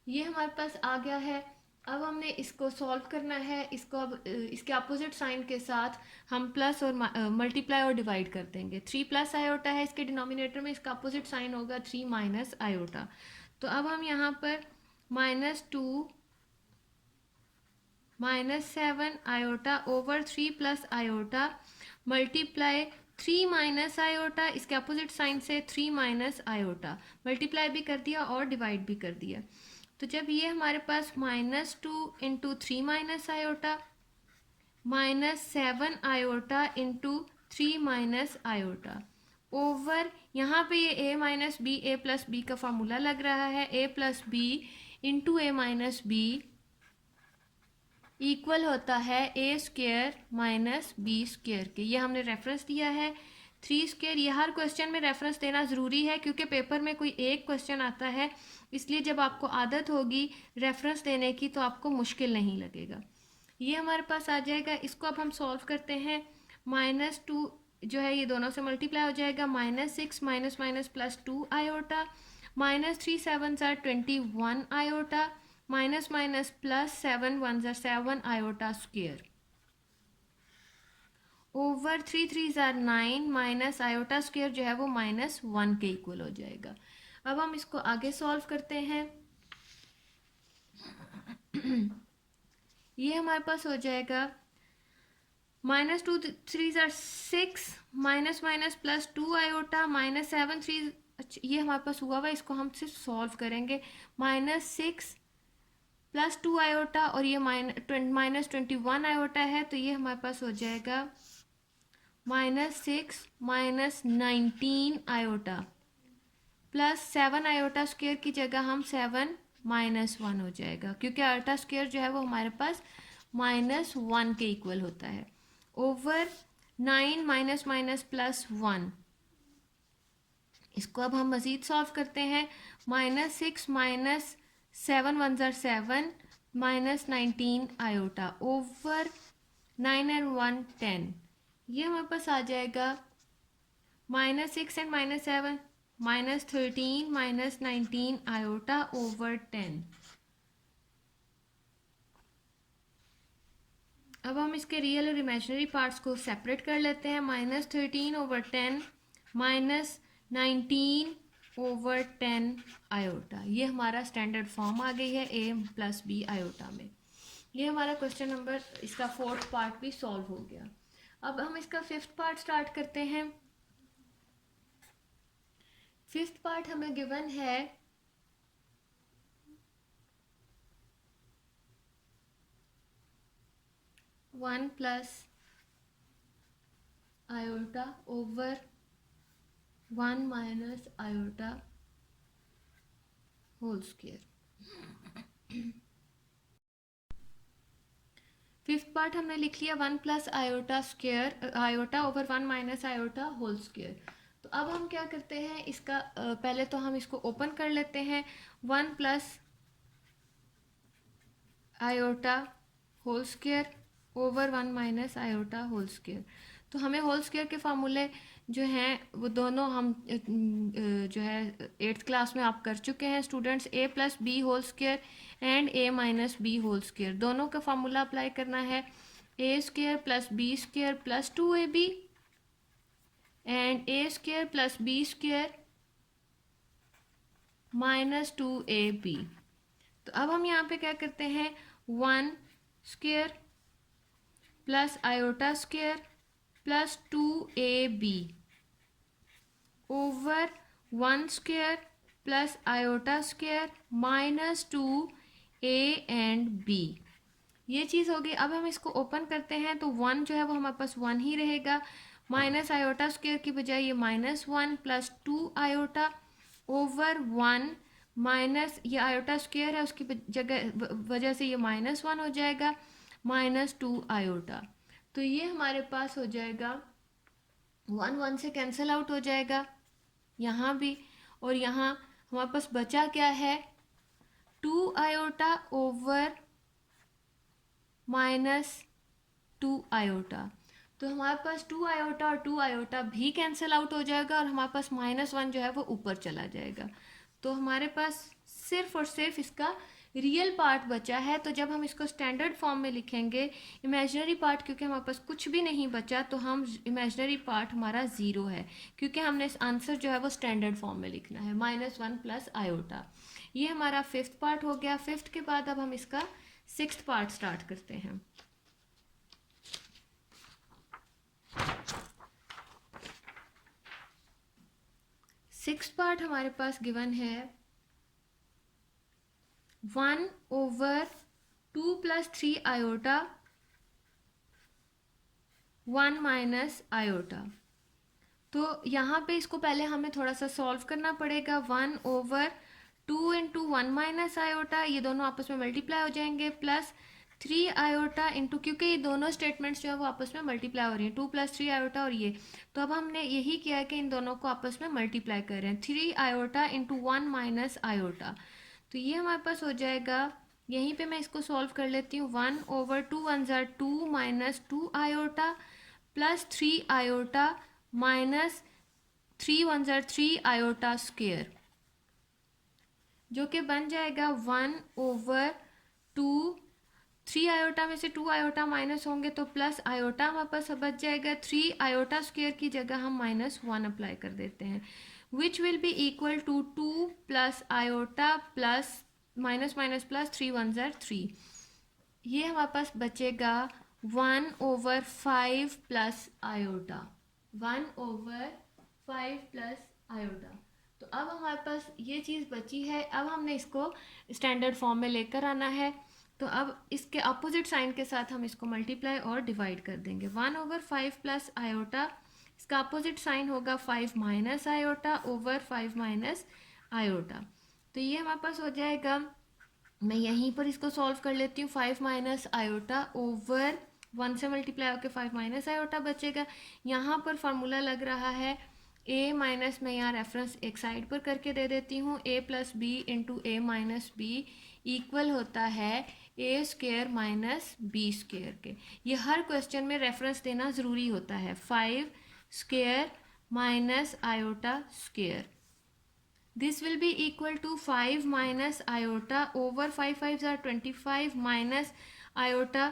ये हमारे पास आ गया है। अब हमने इसको सॉल्व करना है। इसको अब इसके अपोजिट साइन के साथ हम प्लस और मल्टीप्लाई और डिवाइड कर देंगे। 3 प्लस आयोटा है इसके डिनोमिनेटर में, इसका अपोजिट साइन होगा 3 माइनस आयोटा। तो अब हम यहाँ पर -2 minus 7 iota over 3 plus iota multiply 3 minus iota, इसके अपोजिट साइन से 3 माइनस आयोटा, मल्टीप्लाई भी कर दिया और डिवाइड भी कर दिया। तो जब ये हमारे पास -2 into 3 minus iota minus 7 iota into 3 minus iota over, यहाँ पे ये a minus b, a plus b का फॉर्मूला लग रहा है, a plus b into a minus b equal होता है a square minus b square के। ये हमने रेफरेंस दिया है 3 स्क्वेयर। ये हर क्वेश्चन में रेफरेंस देना ज़रूरी है क्योंकि पेपर में कोई एक क्वेश्चन आता है, इसलिए जब आपको आदत होगी रेफरेंस देने की तो आपको मुश्किल नहीं लगेगा। ये हमारे पास आ जाएगा। इसको अब हम सॉल्व करते हैं। -2 जो है ये दोनों से मल्टीप्लाई हो जाएगा, -6 minus minus plus 2 iota -3 7 21 iota minus minus plus 7 1 7 iota square over 3 3 9 minus iota square जो है वो -1 के इक्वल हो जाएगा। अब हम इसको आगे सॉल्व करते हैं। ये हमारे पास हो जाएगा -2 3 6 माइनस माइनस प्लस 2 आयोटा -7 3। अच्छा ये हमारे पास हुआ हुआ, इसको हम सिर्फ सॉल्व करेंगे। -6 प्लस 2 आयोटा और ये -21 आयोटा है, तो ये हमारे पास हो जाएगा -6 -19 आयोटा प्लस 7 आयोटा स्क्वायर की जगह हम 7 -1 हो जाएगा, क्योंकि आयोटा स्क्वायर जो है वो हमारे पास -1 के इक्वल होता है। ओवर 9 माइनस माइनस प्लस 1, इसको अब हम मज़ीद सॉल्व करते हैं। -6 -7 -19 आयोटा ओवर 9 and 1 10, ये हमारे पास आ जाएगा -6 and -7 -13 -19 आयोटा ओवर 10। अब हम इसके रियल और इमेजिनरी पार्ट्स को सेपरेट कर लेते हैं। -13 ओवर 10 -19 ओवर 10 आयोटा, ये हमारा स्टैंडर्ड फॉर्म आ गई है a प्लस बी आयोटा में। ये हमारा क्वेश्चन नंबर, इसका 4th पार्ट भी सॉल्व हो गया। अब हम इसका 5th पार्ट स्टार्ट करते हैं। 5th पार्ट हमें गिवन है 1 plus iota over 1 minus iota whole square. 5th part हमने लिख लिया 1 plus iota square, iota over 1 minus iota whole square. तो अब हम क्या करते हैं, इसका पहले तो हम इसको ओपन कर लेते हैं। 1 plus iota whole square over 1 minus iota whole square. तो हमें होल स्क्वायर के फार्मूले जो हैं वो दोनों हम जो है 8th क्लास में आप कर चुके हैं students. a plus B whole square and a minus b whole square, दोनों का फार्मूला अप्लाई करना है। a square plus b square plus 2ab and a square plus b square minus 2ab। तो अब हम यहाँ पे क्या करते हैं, 1 square plus iota square plus 2ab over 1 square plus iota square minus 2a and b। ये चीज़ हो गई। अब हम इसको ओपन करते हैं तो 1 जो है वो हमारे पास 1 ही रहेगा, माइनस आयोटा स्क्वायर की बजाय ये -1 प्लस 2 आयोटा ओवर 1 माइनस ये आयोटा स्क्वायर है उसकी जगह वजह से ये -1 हो जाएगा, -2 आयोटा। तो ये हमारे पास हो जाएगा 1 1 से कैंसिल आउट हो जाएगा यहाँ भी, और यहाँ हमारे पास बचा क्या है, 2 आयोटा ओवर -2 आयोटा। तो हमारे पास 2 आयोटा और 2 आयोटा भी कैंसिल आउट हो जाएगा और हमारे पास -1 जो है वो ऊपर चला जाएगा। तो हमारे पास सिर्फ और सिर्फ इसका रियल पार्ट बचा है। तो जब हम इसको स्टैंडर्ड फॉर्म में लिखेंगे, इमेजिनरी पार्ट क्योंकि हमारे पास कुछ भी नहीं बचा तो हम इमेजिनरी पार्ट हमारा 0 है, क्योंकि हमने इस आंसर जो है वो स्टैंडर्ड फॉर्म में लिखना है, -1 प्लस आयोटा। ये हमारा 5th पार्ट हो गया। 5th के बाद अब हम इसका 6th पार्ट स्टार्ट करते हैं। 6th पार्ट हमारे पास गिवन है 1 over 2 plus 3 iota 1 minus iota. तो यहाँ पे इसको पहले हमें थोड़ा सा सॉल्व करना पड़ेगा। 1 ओवर 2 इंटू 1 माइनस आयोटा, ये दोनों आपस में मल्टीप्लाई हो जाएंगे, प्लस 3 आयोटा इंटू, क्योंकि ये दोनों स्टेटमेंट्स जो है वो आपस में मल्टीप्लाई हो रही हैं, 2 प्लस 3 आयोटा और ये। तो अब हमने यही किया है कि इन दोनों को आपस में मल्टीप्लाई कर रहे हैं, 3 आयोटा इंटू 1 माइनस आयोटा। तो ये हमारे पास हो जाएगा, यहीं पे मैं इसको सॉल्व कर लेती हूँ। 1 ओवर 2 1 ज़ार 2 minus 2 iota plus 3 iota minus 3 1 ज़ार 3 आयोटा स्क्वायर, जो कि बन जाएगा 1 ओवर 2 3 आयोटा में से 2 आयोटा माइनस होंगे तो प्लस आयोटा हमारे पास बच जाएगा। 3 आयोटा स्क्वायर की जगह हम -1 अप्लाई कर देते हैं, which will be equal to 2 plus iota plus minus minus plus 3 1 ज़र 3। ये हमारे पास बचेगा 1/5 प्लस आयोटा, 1/5 प्लस आयोटा। तो अब हमारे पास ये चीज़ बची है। अब हमने इसको स्टैंडर्ड फॉर्म में लेकर आना है। तो अब इसके अपोजिट साइन के साथ हम इसको मल्टीप्लाई और डिवाइड कर देंगे। 1/5 प्लस आयोटा, इसका अपोजिट साइन होगा 5 minus iota over 5 minus iota. तो ये हमारे पास हो जाएगा, मैं यहीं पर इसको सॉल्व कर लेती हूँ। 5 माइनस आयोटा ओवर 1 से मल्टीप्लाई होकर 5 माइनस आयोटा बचेगा। यहाँ पर फार्मूला लग रहा है a माइनस, मैं यहाँ रेफरेंस एक साइड पर करके दे देती हूँ, a plus b into a minus b equal होता है a square minus b square के। ये हर क्वेश्चन में रेफरेंस देना ज़रूरी होता है। 5 square minus iota square, this will be equal to 5 minus iota over 5 5s are 25 minus iota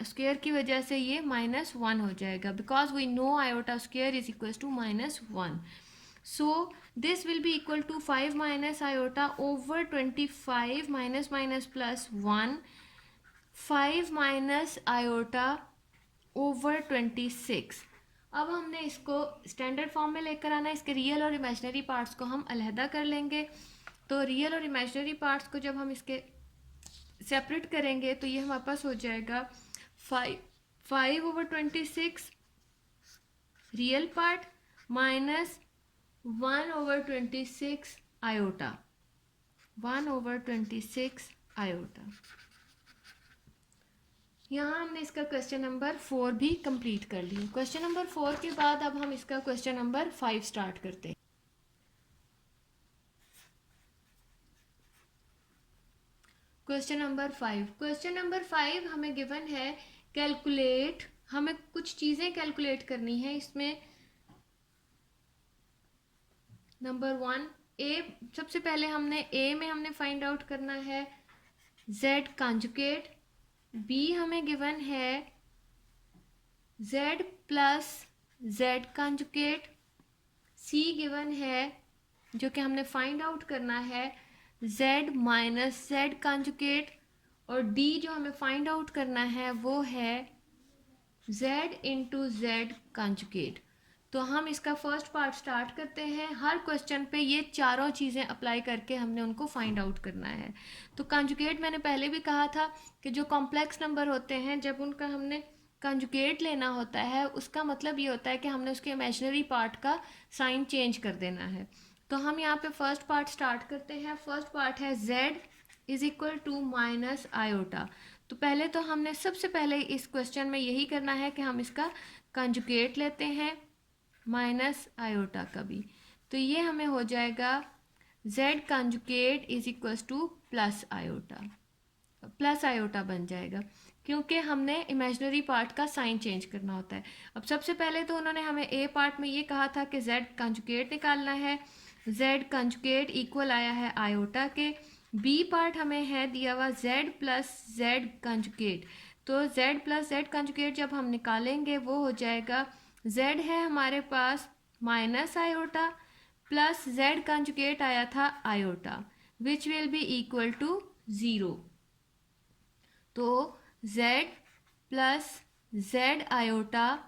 square की वजह से ये -1 हो जाएगा, because we know iota square is equal to -1। So this will be equal to 5 minus iota over 25 minus minus plus 1, 5 minus iota over 26। अब हमने इसको standard form में लेकर आना है। इसके रियल और इमेजिनरी पार्ट्स को हम अलहदा कर लेंगे। तो रियल और इमेजिनरी पार्ट्स को जब हम इसके सेपरेट करेंगे तो ये हमारे पास हो जाएगा 5/26 real part minus 1/26 iota, 1/26 iota. यहाँ हमने इसका क्वेश्चन नंबर 4 भी कंप्लीट कर लिया। क्वेश्चन नंबर 4 के बाद अब हम इसका क्वेश्चन नंबर 5 स्टार्ट करते हैं। क्वेश्चन नंबर 5, क्वेश्चन नंबर 5 हमें गिवन है कैलकुलेट, हमें कुछ चीज़ें कैलकुलेट करनी है। इसमें नंबर 1 ए, सबसे पहले हमने ए में हमने फाइंड आउट करना है z कॉन्जुगेट, बी हमें गिवन है z प्लस z कॉन्जुगेट, सी गिवन है जो कि हमने फाइंड आउट करना है z माइनस z कॉन्जुगेट, और डी जो हमें फाइंड आउट करना है वो है z इंटू z कॉन्जुगेट। तो हम इसका फर्स्ट पार्ट स्टार्ट करते हैं। हर क्वेश्चन पे ये चारों चीज़ें अप्लाई करके हमने उनको फाइंड आउट करना है। तो कॉन्जुगेट मैंने पहले भी कहा था कि जो कॉम्प्लेक्स नंबर होते हैं जब उनका हमने कॉन्जुगेट लेना होता है उसका मतलब ये होता है कि हमने उसके इमेजिनरी पार्ट का साइन चेंज कर देना है। तो हम यहाँ पे फर्स्ट पार्ट स्टार्ट करते हैं। फर्स्ट पार्ट है z is equal to minus iota. तो पहले तो हमने सबसे पहले इस क्वेश्चन में यही करना है कि हम इसका कॉन्जुगेट लेते हैं माइनस आयोटा का भी। तो ये हमें हो जाएगा z conjugate is equal two plus iota, plus iota बन जाएगा क्योंकि हमने इमेजिनरी पार्ट का साइन चेंज करना होता है। अब सबसे पहले तो उन्होंने हमें ए पार्ट में ये कहा था कि z कॉन्जुगेट निकालना है, z कॉन्जुगेट इक्वल आया है आयोटा के। बी पार्ट हमें है दिया हुआ z प्लस z कॉन्जुगेट। तो z प्लस z कॉन्जुगेट जब हम निकालेंगे वो हो जाएगा z है हमारे पास minus iota plus z conjugate आया था iota which will be equal to 0। तो z plus z iota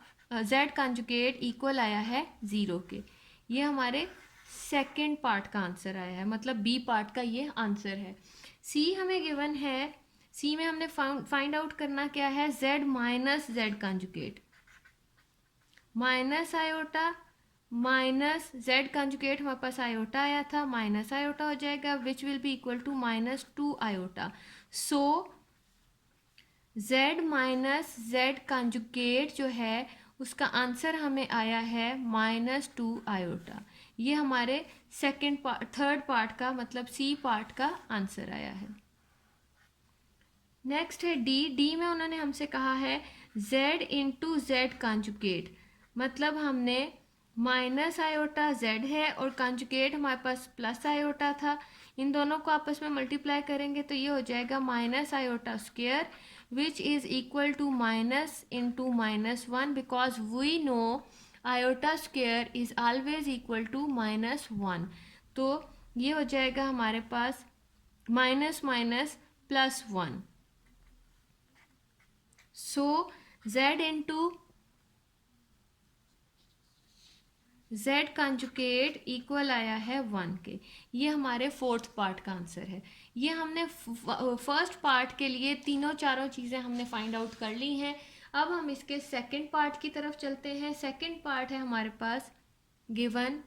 z conjugate equal आया है 0 के। ये हमारे सेकेंड पार्ट का आंसर आया है, मतलब बी पार्ट का ये आंसर है। सी हमें गिवन है, सी में हमने फाइंड आउट करना क्या है z minus z conjugate, minus iota minus z conjugate हमारे पास आयोटा आया था, माइनस आयोटा हो जाएगा which will be equal to -2 iota. So z minus z conjugate जो है उसका आंसर हमें आया है -2 आयोटा। ये हमारे सेकेंड पार्ट, थर्ड पार्ट का मतलब सी पार्ट का आंसर आया है। नेक्स्ट है डी। डी में उन्होंने हमसे कहा है z इंटू जेड कॉन्जुगेट, मतलब हमने माइनस आयोटा z है और कॉन्जुगेट हमारे पास प्लस आयोटा था। इन दोनों को आपस में मल्टीप्लाई करेंगे तो ये हो जाएगा minus iota square which is equal to minus into -1 because we know iota square is always equal to -1। तो ये हो जाएगा हमारे पास minus minus +1। So z into z conjugate equal आया है 1 के। ये हमारे फोर्थ पार्ट का आंसर है। ये हमने फर्स्ट पार्ट के लिए तीनों चारों चीज़ें हमने फाइंड आउट कर ली हैं। अब हम इसके सेकंड पार्ट की तरफ चलते हैं। सेकंड पार्ट है हमारे पास given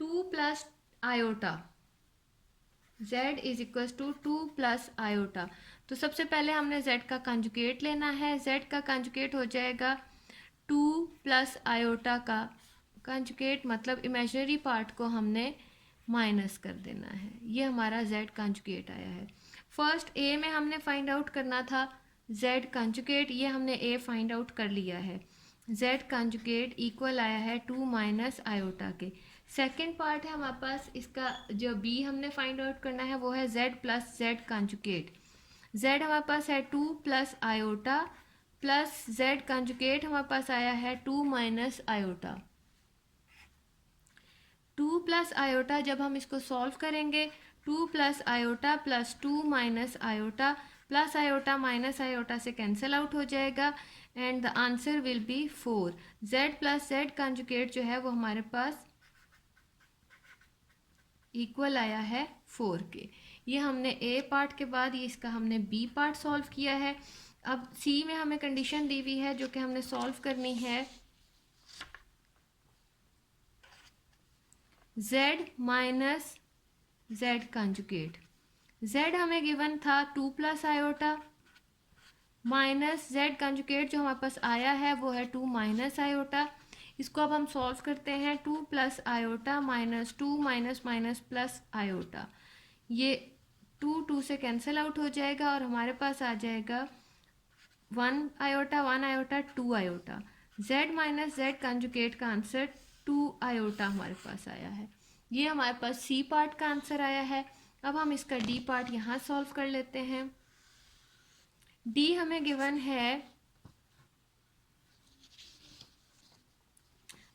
2 plus iota z is equal to 2 plus iota. तो सबसे पहले हमने z का कंजुगेट लेना है। z का कंजुगेट हो जाएगा 2 प्लस आयोटा का कंजुगेट, मतलब इमेजिनरी पार्ट को हमने माइनस कर देना है। ये हमारा z कंजुगेट आया है। फर्स्ट a में हमने फाइंड आउट करना था z कंजुगेट, ये हमने a फाइंड आउट कर लिया है। z कंजुगेट इक्वल आया है 2 माइनस आयोटा के। सेकेंड पार्ट है हमारे पास, इसका जो b हमने फाइंड आउट करना है वो है z plus z conjugate. z हमारे पास है 2 plus iota plus z conjugate हमारे पास आया है 2 माइनस आयोटा। 2 प्लस आयोटा जब हम इसको सॉल्व करेंगे 2 plus iota plus 2 minus iota plus iota minus iota से कैंसिल आउट हो जाएगा and the answer will be 4। z plus z conjugate जो है वो हमारे पास इक्वल आया है 4 के। ये हमने a पार्ट के बाद ये इसका हमने b पार्ट सॉल्व किया है। अब c में हमें कंडीशन दी हुई है जो कि हमने सॉल्व करनी है z minus z conjugate. z हमें गिवन था 2 plus iota minus z conjugate जो हमारे पास आया है वो है 2 माइनस आयोटा। इसको अब हम सॉल्व करते हैं 2 plus iota minus 2 minus minus plus iota. ये 2 से कैंसिल आउट हो जाएगा और हमारे पास आ जाएगा 1 iota 2 iota. z minus z conjugate का आंसर 2 आयोटा हमारे पास आया है। ये हमारे पास c पार्ट का आंसर आया है। अब हम इसका d पार्ट यहाँ सॉल्व कर लेते हैं। d हमें गिवन है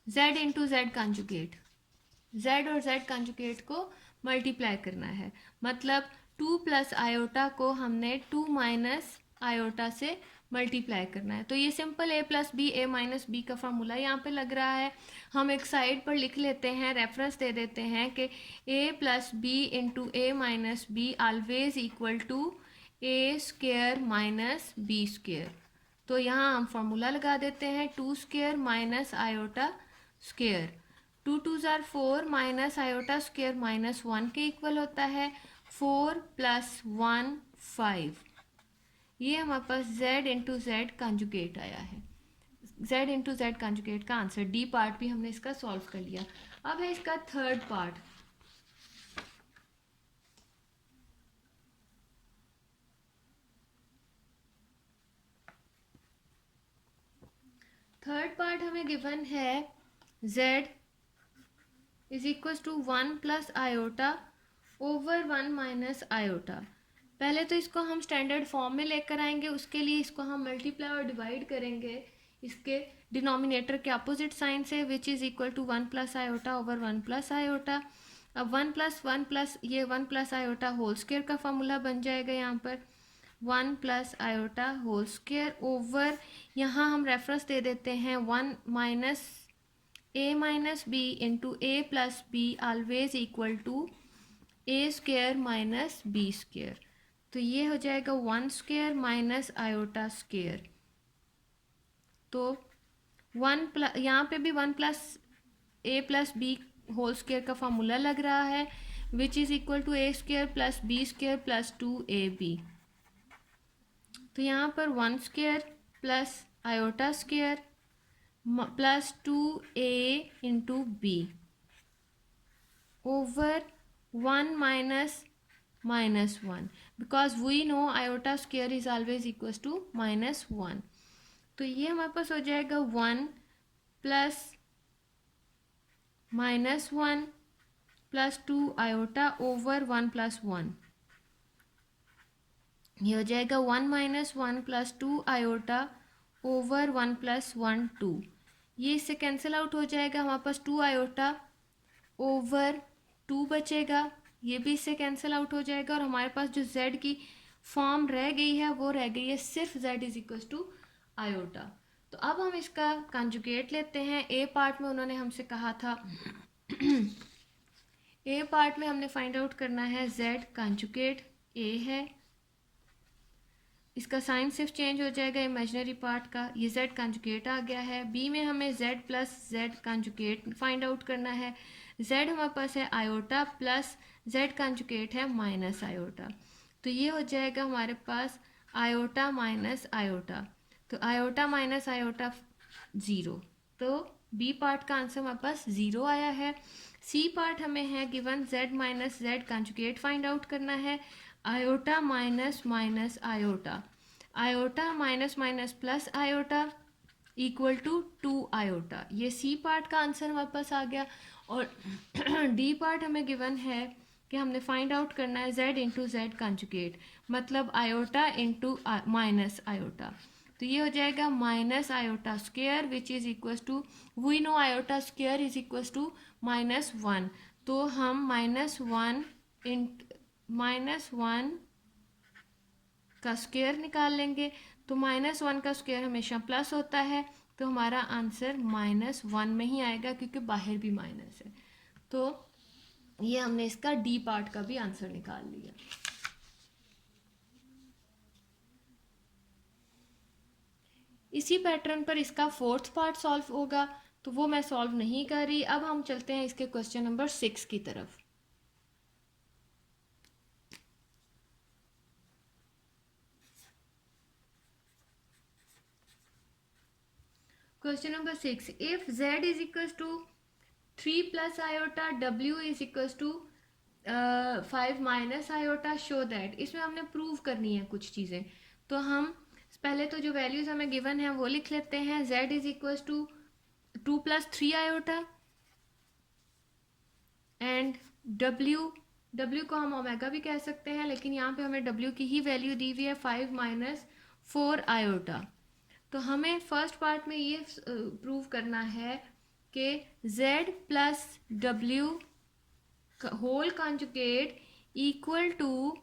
z into z conjugate. z और z कंजुगेट को मल्टीप्लाई करना है, मतलब 2 प्लस आयोटा को हमने 2 माइनस आयोटा से मल्टीप्लाई करना है। तो ये simple a plus b a minus b का फार्मूला यहाँ पे लग रहा है। हम एक साइड पर लिख लेते हैं, रेफरेंस दे देते हैं कि a plus b into a minus b always equal to a square minus b square. तो यहाँ हम फार्मूला लगा देते हैं 2 square minus iota square. 2 2s are 4 minus iota square minus 1 के इक्वल होता है। 4 प्लस 1 5। ये हमारे पास z इंटू जेड कंजुगेट आया है। z इंटू जेड कंजुगेट का आंसर। d पार्ट भी हमने इसका सॉल्व कर लिया। अब है इसका थर्ड पार्ट। थर्ड पार्ट हमें गिवन है z is equal to 1 plus iota over 1 minus iota. पहले तो इसको हम स्टैंडर्ड फॉर्म में लेकर आएंगे, उसके लिए इसको हम मल्टीप्लाई और डिवाइड करेंगे इसके डिनोमिनेटर के अपोजिट साइन से, which is equal to 1 plus iota over 1 plus iota. अब 1 प्लस ये 1 प्लस आयोटा होल स्क्वायर का फॉर्मूला बन जाएगा यहाँ पर 1 plus iota whole square over, यहाँ हम रेफरेंस दे देते हैं 1 minus a minus B into A plus B always equal to A square minus b square. तो ये हो जाएगा 1 स्क्वेयर माइनस आयोटा स्क्वेयर। तो 1 प्लस यहाँ पे भी 1 plus a plus B whole square का फॉर्मूला लग रहा है which is equal to A square plus B square plus 2ab। तो यहाँ पर 1 square plus iota square plus 2a into b over 1 minus minus 1 because we know iota square is always equal to -1। तो ये हमारे पास हो जाएगा 1 plus -1 plus 2 iota over 1 plus 1, ये हो जाएगा 1 - 1 प्लस 2 आयोटा ओवर 1 प्लस 1 2, ये इससे कैंसिल आउट हो जाएगा, हमारे पास 2 आयोटा ओवर 2 बचेगा, ये भी इससे कैंसिल आउट हो जाएगा, और हमारे पास जो z की फॉर्म रह गई है वो रह गई है सिर्फ z is equal to iota. तो अब हम इसका कंजुगेट लेते हैं। ए पार्ट में उन्होंने हमसे कहा था ए पार्ट में हमने फाइंड आउट करना है z कंजुगेट, ए है, इसका साइन सिर्फ चेंज हो जाएगा इमेजिनरी पार्ट का, ये z कंजुगेट आ गया है। बी में हमें z plus z conjugate find out करना है, z हमारे पास है आयोटा प्लस z कंजुगेट है माइनस आयोटा, तो ये हो जाएगा हमारे पास आयोटा माइनस आयोटा, तो आयोटा माइनस आयोटा 0, तो बी पार्ट का आंसर हमारे पास 0 आया है। सी पार्ट हमें है given z minus z conjugate find out करना है, iota minus minus iota, iota minus minus plus iota equal to 2 iota, ये सी पार्ट का आंसर हमारे पास आ गया। और डी पार्ट हमें गिवन है कि हमने फाइंड आउट करना है z इंटू जेड कंजुगेट, मतलब आयोटा इंटू माइनस आयोटा, तो ये हो जाएगा minus iota square which is equal to, we know iota square is equal to -1, तो हम -1 का स्क्वायर निकाल लेंगे, तो -1 का स्क्वायर हमेशा प्लस होता है, तो हमारा आंसर -1 में ही आएगा क्योंकि बाहर भी माइनस है, तो ये हमने इसका डी पार्ट का भी आंसर निकाल लिया। इसी पैटर्न पर इसका फोर्थ पार्ट सॉल्व होगा, तो वो मैं सॉल्व नहीं कर रही। अब हम चलते हैं इसके क्वेश्चन नंबर 6 की तरफ। Question number 6, if z is equal to 3 plus iota, w is equal to 5 minus iota, show that, इसमें हमने प्रूव करनी है कुछ चीज़ें, तो हम पहले तो जो वैल्यूज हमें गिवन है वो लिख लेते हैं। z is equal to 2 plus 3 iota and w को हम ओमेगा भी कह सकते हैं, लेकिन यहाँ पे हमें w की ही वैल्यू दी हुई है 5 माइनस 4 आयोटा, तो हमें फर्स्ट पार्ट में ये प्रूव करना है कि z plus w whole conjugate equal to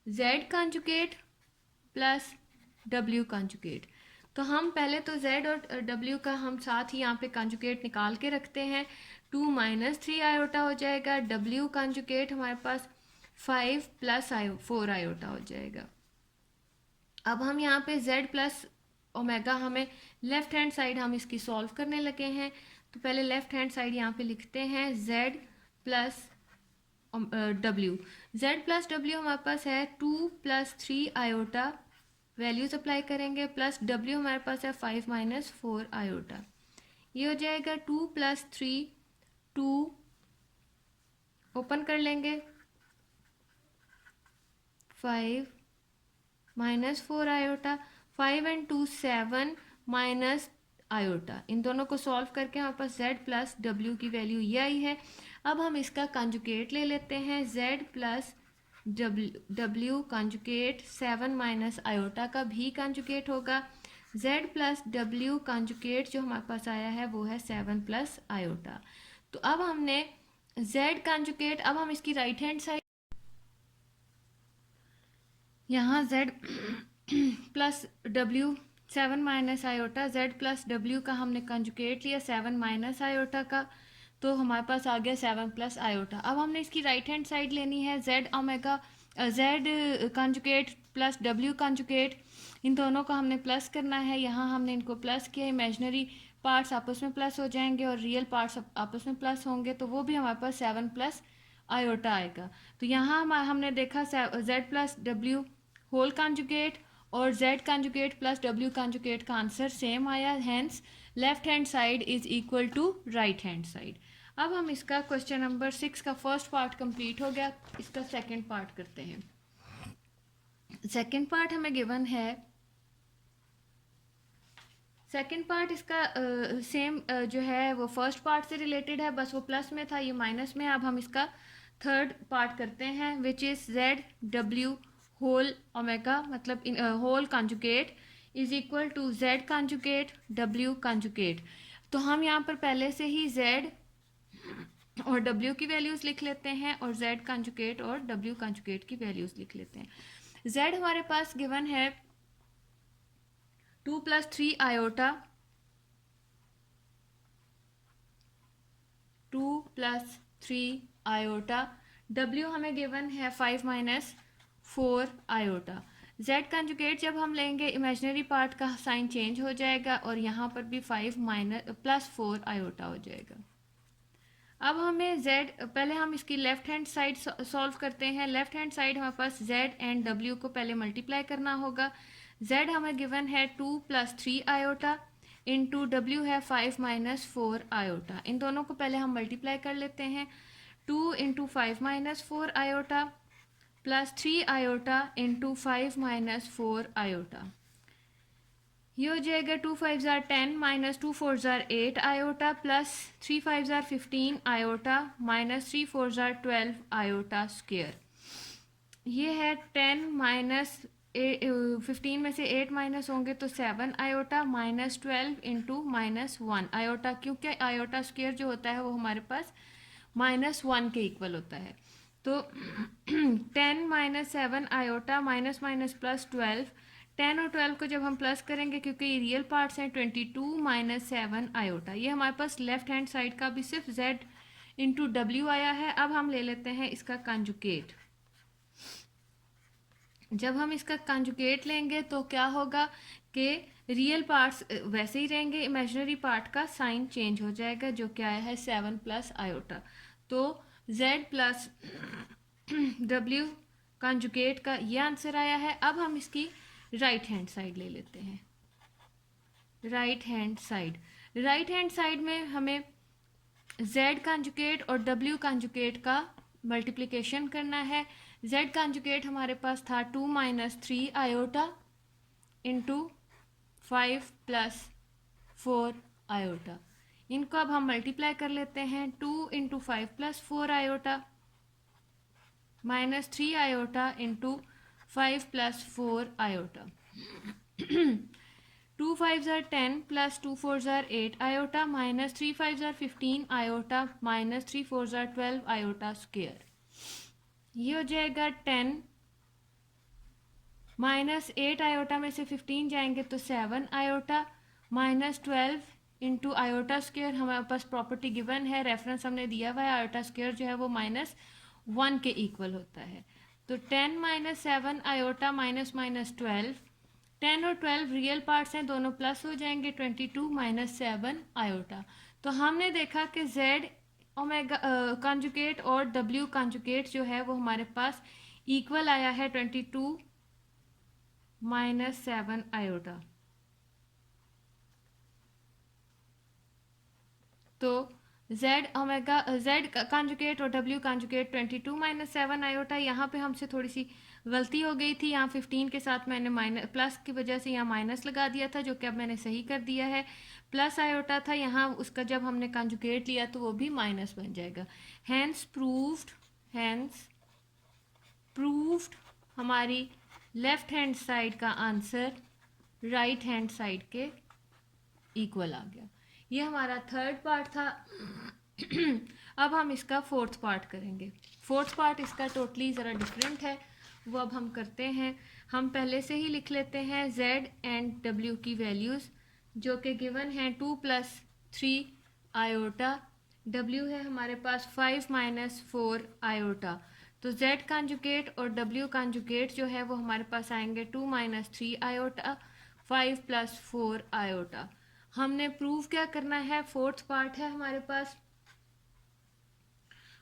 z conjugate plus w conjugate, तो हम पहले तो z और w का हम साथ ही यहाँ पे कंजुगेट निकाल के रखते हैं, 2 माइनस 3 आयोटा हो जाएगा, w कंजुगेट हमारे पास 5 प्लस 4 आयोटा हो जाएगा। अब हम यहाँ पे z प्लस ओमेगा, हमें लेफ्ट हैंड साइड हम इसकी सॉल्व करने लगे हैं, तो पहले लेफ्ट हैंड साइड यहाँ पे लिखते हैं z plus w, z plus w हमारे पास है 2 प्लस 3 आयोटा, वैल्यूज अप्लाई करेंगे, प्लस w हमारे पास है 5 माइनस 4 आयोटा, ये हो जाएगा 2 प्लस 3 2, ओपन कर लेंगे, 5 minus 4 iota, 5 and 2 7 minus iota, इन दोनों को सॉल्व करके हमारे पास z प्लस w की वैल्यू ये आई है। अब हम इसका कंजुगेट ले लेते हैं, z plus w conjugate 7 minus iota का भी कंजुगेट होगा, z प्लस w कंजुगेट जो हमारे पास आया है वो है 7 प्लस आयोटा, तो अब हमने z कंजुगेट, अब हम इसकी राइट हैंड साइड, यहाँ z plus w 7 minus iota, z plus w का हमने कंजुगेट लिया 7 माइनस आयोटा का, तो हमारे पास आ गया 7 प्लस आयोटा। अब हमने इसकी राइट हैंड साइड लेनी है, z omega z conjugate plus w conjugate, इन दोनों को हमने प्लस करना है, यहाँ हमने इनको प्लस किया, इमेजिनरी पार्ट्स आपस में प्लस हो जाएंगे और रियल पार्ट्स आपस में प्लस होंगे, तो वो भी हमारे पास 7 प्लस आयोटा आएगा। तो यहाँ हमने देखा z plus w whole conjugate और z conjugate plus w conjugate का आंसर सेम आया, hence left hand side is equal to right hand side. अब हम इसका क्वेश्चन नंबर 6 का फर्स्ट पार्ट कंप्लीट हो गया, इसका सेकंड पार्ट करते हैं। सेकंड पार्ट हमें गिवन है सेकंड पार्ट इसका सेम जो है वो फर्स्ट पार्ट से रिलेटेड है, बस वो प्लस में था, ये माइनस में। अब हम इसका थर्ड पार्ट करते हैं, which is Z W whole omega, मतलब whole conjugate is equal to Z conjugate W conjugate. तो हम यहाँ पर पहले से ही जेड और डब्ल्यू की वैल्यूज़ लिख लेते हैं और जेड कॉन्जुगेट और डब्ल्यू कॉन्जुगेट की वैल्यूज़ लिख लेते हैं। जेड हमारे पास गिवन है 2 + 3 आयोटा, 2 + 3 आयोटा। डब्ल्यू हमें गिवन है 5 - 4 आयोटा। जेड कंजुगेट जब हम लेंगे इमेजिनरी पार्ट का साइन चेंज हो जाएगा और यहाँ पर भी 5 + 4 आयोटा हो जाएगा। अब हमें z, पहले हम इसकी लेफ्ट हैंड साइड सॉल्व करते हैं। लेफ्ट हैंड साइड हमारे पास z एंड w को पहले मल्टीप्लाई करना होगा। z हमें गिवन है 2 + 3 आयोटा इंटू डब्ल्यू है 5 - 4 आयोटा। इन दोनों को पहले हम मल्टीप्लाई कर लेते हैं। 2 × 5 - 4 iota plus 3 iota into 5 - 4 iota. ये हो जाएगा 2 × 5 = 10 - 2 × 4 = 8 iota plus 3 × 5 = 15 iota minus 3 × 4 = 12 iota square. ये है 10 - 15 में से 8 माइनस होंगे तो 7 आयोटा माइनस 12 इंटू -1 आयोटा, क्योंकि आयोटा स्क्वायर जो होता है वो हमारे पास -1 के इक्वल होता है। तो 10 - 7 आयोटा माइनस माइनस प्लस 12, 10 और 12 को जब हम प्लस करेंगे, क्योंकि ये रियल पार्ट्स हैं, 22 - 7 आयोटा। ये हमारे पास लेफ्ट हैंड साइड का भी सिर्फ z इंटू डब्ल्यू आया है। अब हम ले लेते हैं इसका कंजुगेट। जब हम इसका कंजुगेट लेंगे तो क्या होगा कि रियल पार्ट्स वैसे ही रहेंगे, इमेजिनरी पार्ट का साइन चेंज हो जाएगा, जो क्या है 7 + आयोटा। तो z प्लस डब्ल्यू कंजुगेट का ये आंसर आया है। अब हम इसकी राइट हैंड साइड ले लेते हैं। राइट हैंड साइड में हमें z कंजुगेट और w कंजुगेट का मल्टीप्लिकेशन करना है। z कंजुगेट हमारे पास था 2 - 3 आयोटा इंटू 5 + 4 आयोटा। इनको अब हम मल्टीप्लाई कर लेते हैं। 2 × 5 + 4 iota minus 3 iota into 5 + 4 iota. 2 × 5 = 10 plus 2 × 4 = 8 iota minus 3 × 5 = 15 iota minus 3 × 4 = 12 iota square. ये हो जाएगा 10 माइनस 8 आयोटा में से 15 जाएंगे तो 7 iota minus 12 into iota square. हमारे पास प्रॉपर्टी गिवन है, रेफरेंस हमने दिया हुआ है, आयोटा स्क्वायर जो है वो -1 के इक्वल होता है। तो 10 - 7 आयोटा माइनस 12, 10 और 12 रियल पार्ट्स हैं, दोनों प्लस हो जाएंगे, 22 - 7 आयोटा। तो हमने देखा कि z ओमेगा कंजुगेट और w कंजुगेट जो है वो हमारे पास इक्वल आया है 22 - 7 आयोटा। तो z कंजुगेट और w कंजुगेट 22 - 7 आयोटा। यहाँ पे हमसे थोड़ी सी गलती हो गई थी, यहाँ 15 के साथ मैंने माइनस प्लस की वजह से यहाँ माइनस लगा दिया था, जो कि अब मैंने सही कर दिया है। प्लस आयोटा था यहाँ, उसका जब हमने कंजुगेट लिया तो वो भी माइनस बन जाएगा। हैंस प्रूव्ड हमारी लेफ्ट हैंड साइड का आंसर राइट हैंड साइड के इक्वल आ गया। ये हमारा थर्ड पार्ट था। अब हम इसका फोर्थ पार्ट करेंगे। फोर्थ पार्ट इसका टोटली ज़रा डिफरेंट है, वो अब हम करते हैं। हम पहले से ही लिख लेते हैं z एंड w की वैल्यूज़, जो कि गिवन है 2 + 3 आयोटा, w है हमारे पास 5 - 4 आयोटा। तो z कंजुगेट और w कंजुगेट जो है वो हमारे पास आएंगे 2 - 3 आयोटा 5 + 4 आयोटा। हमने प्रूव क्या करना है, फोर्थ पार्ट है हमारे पास,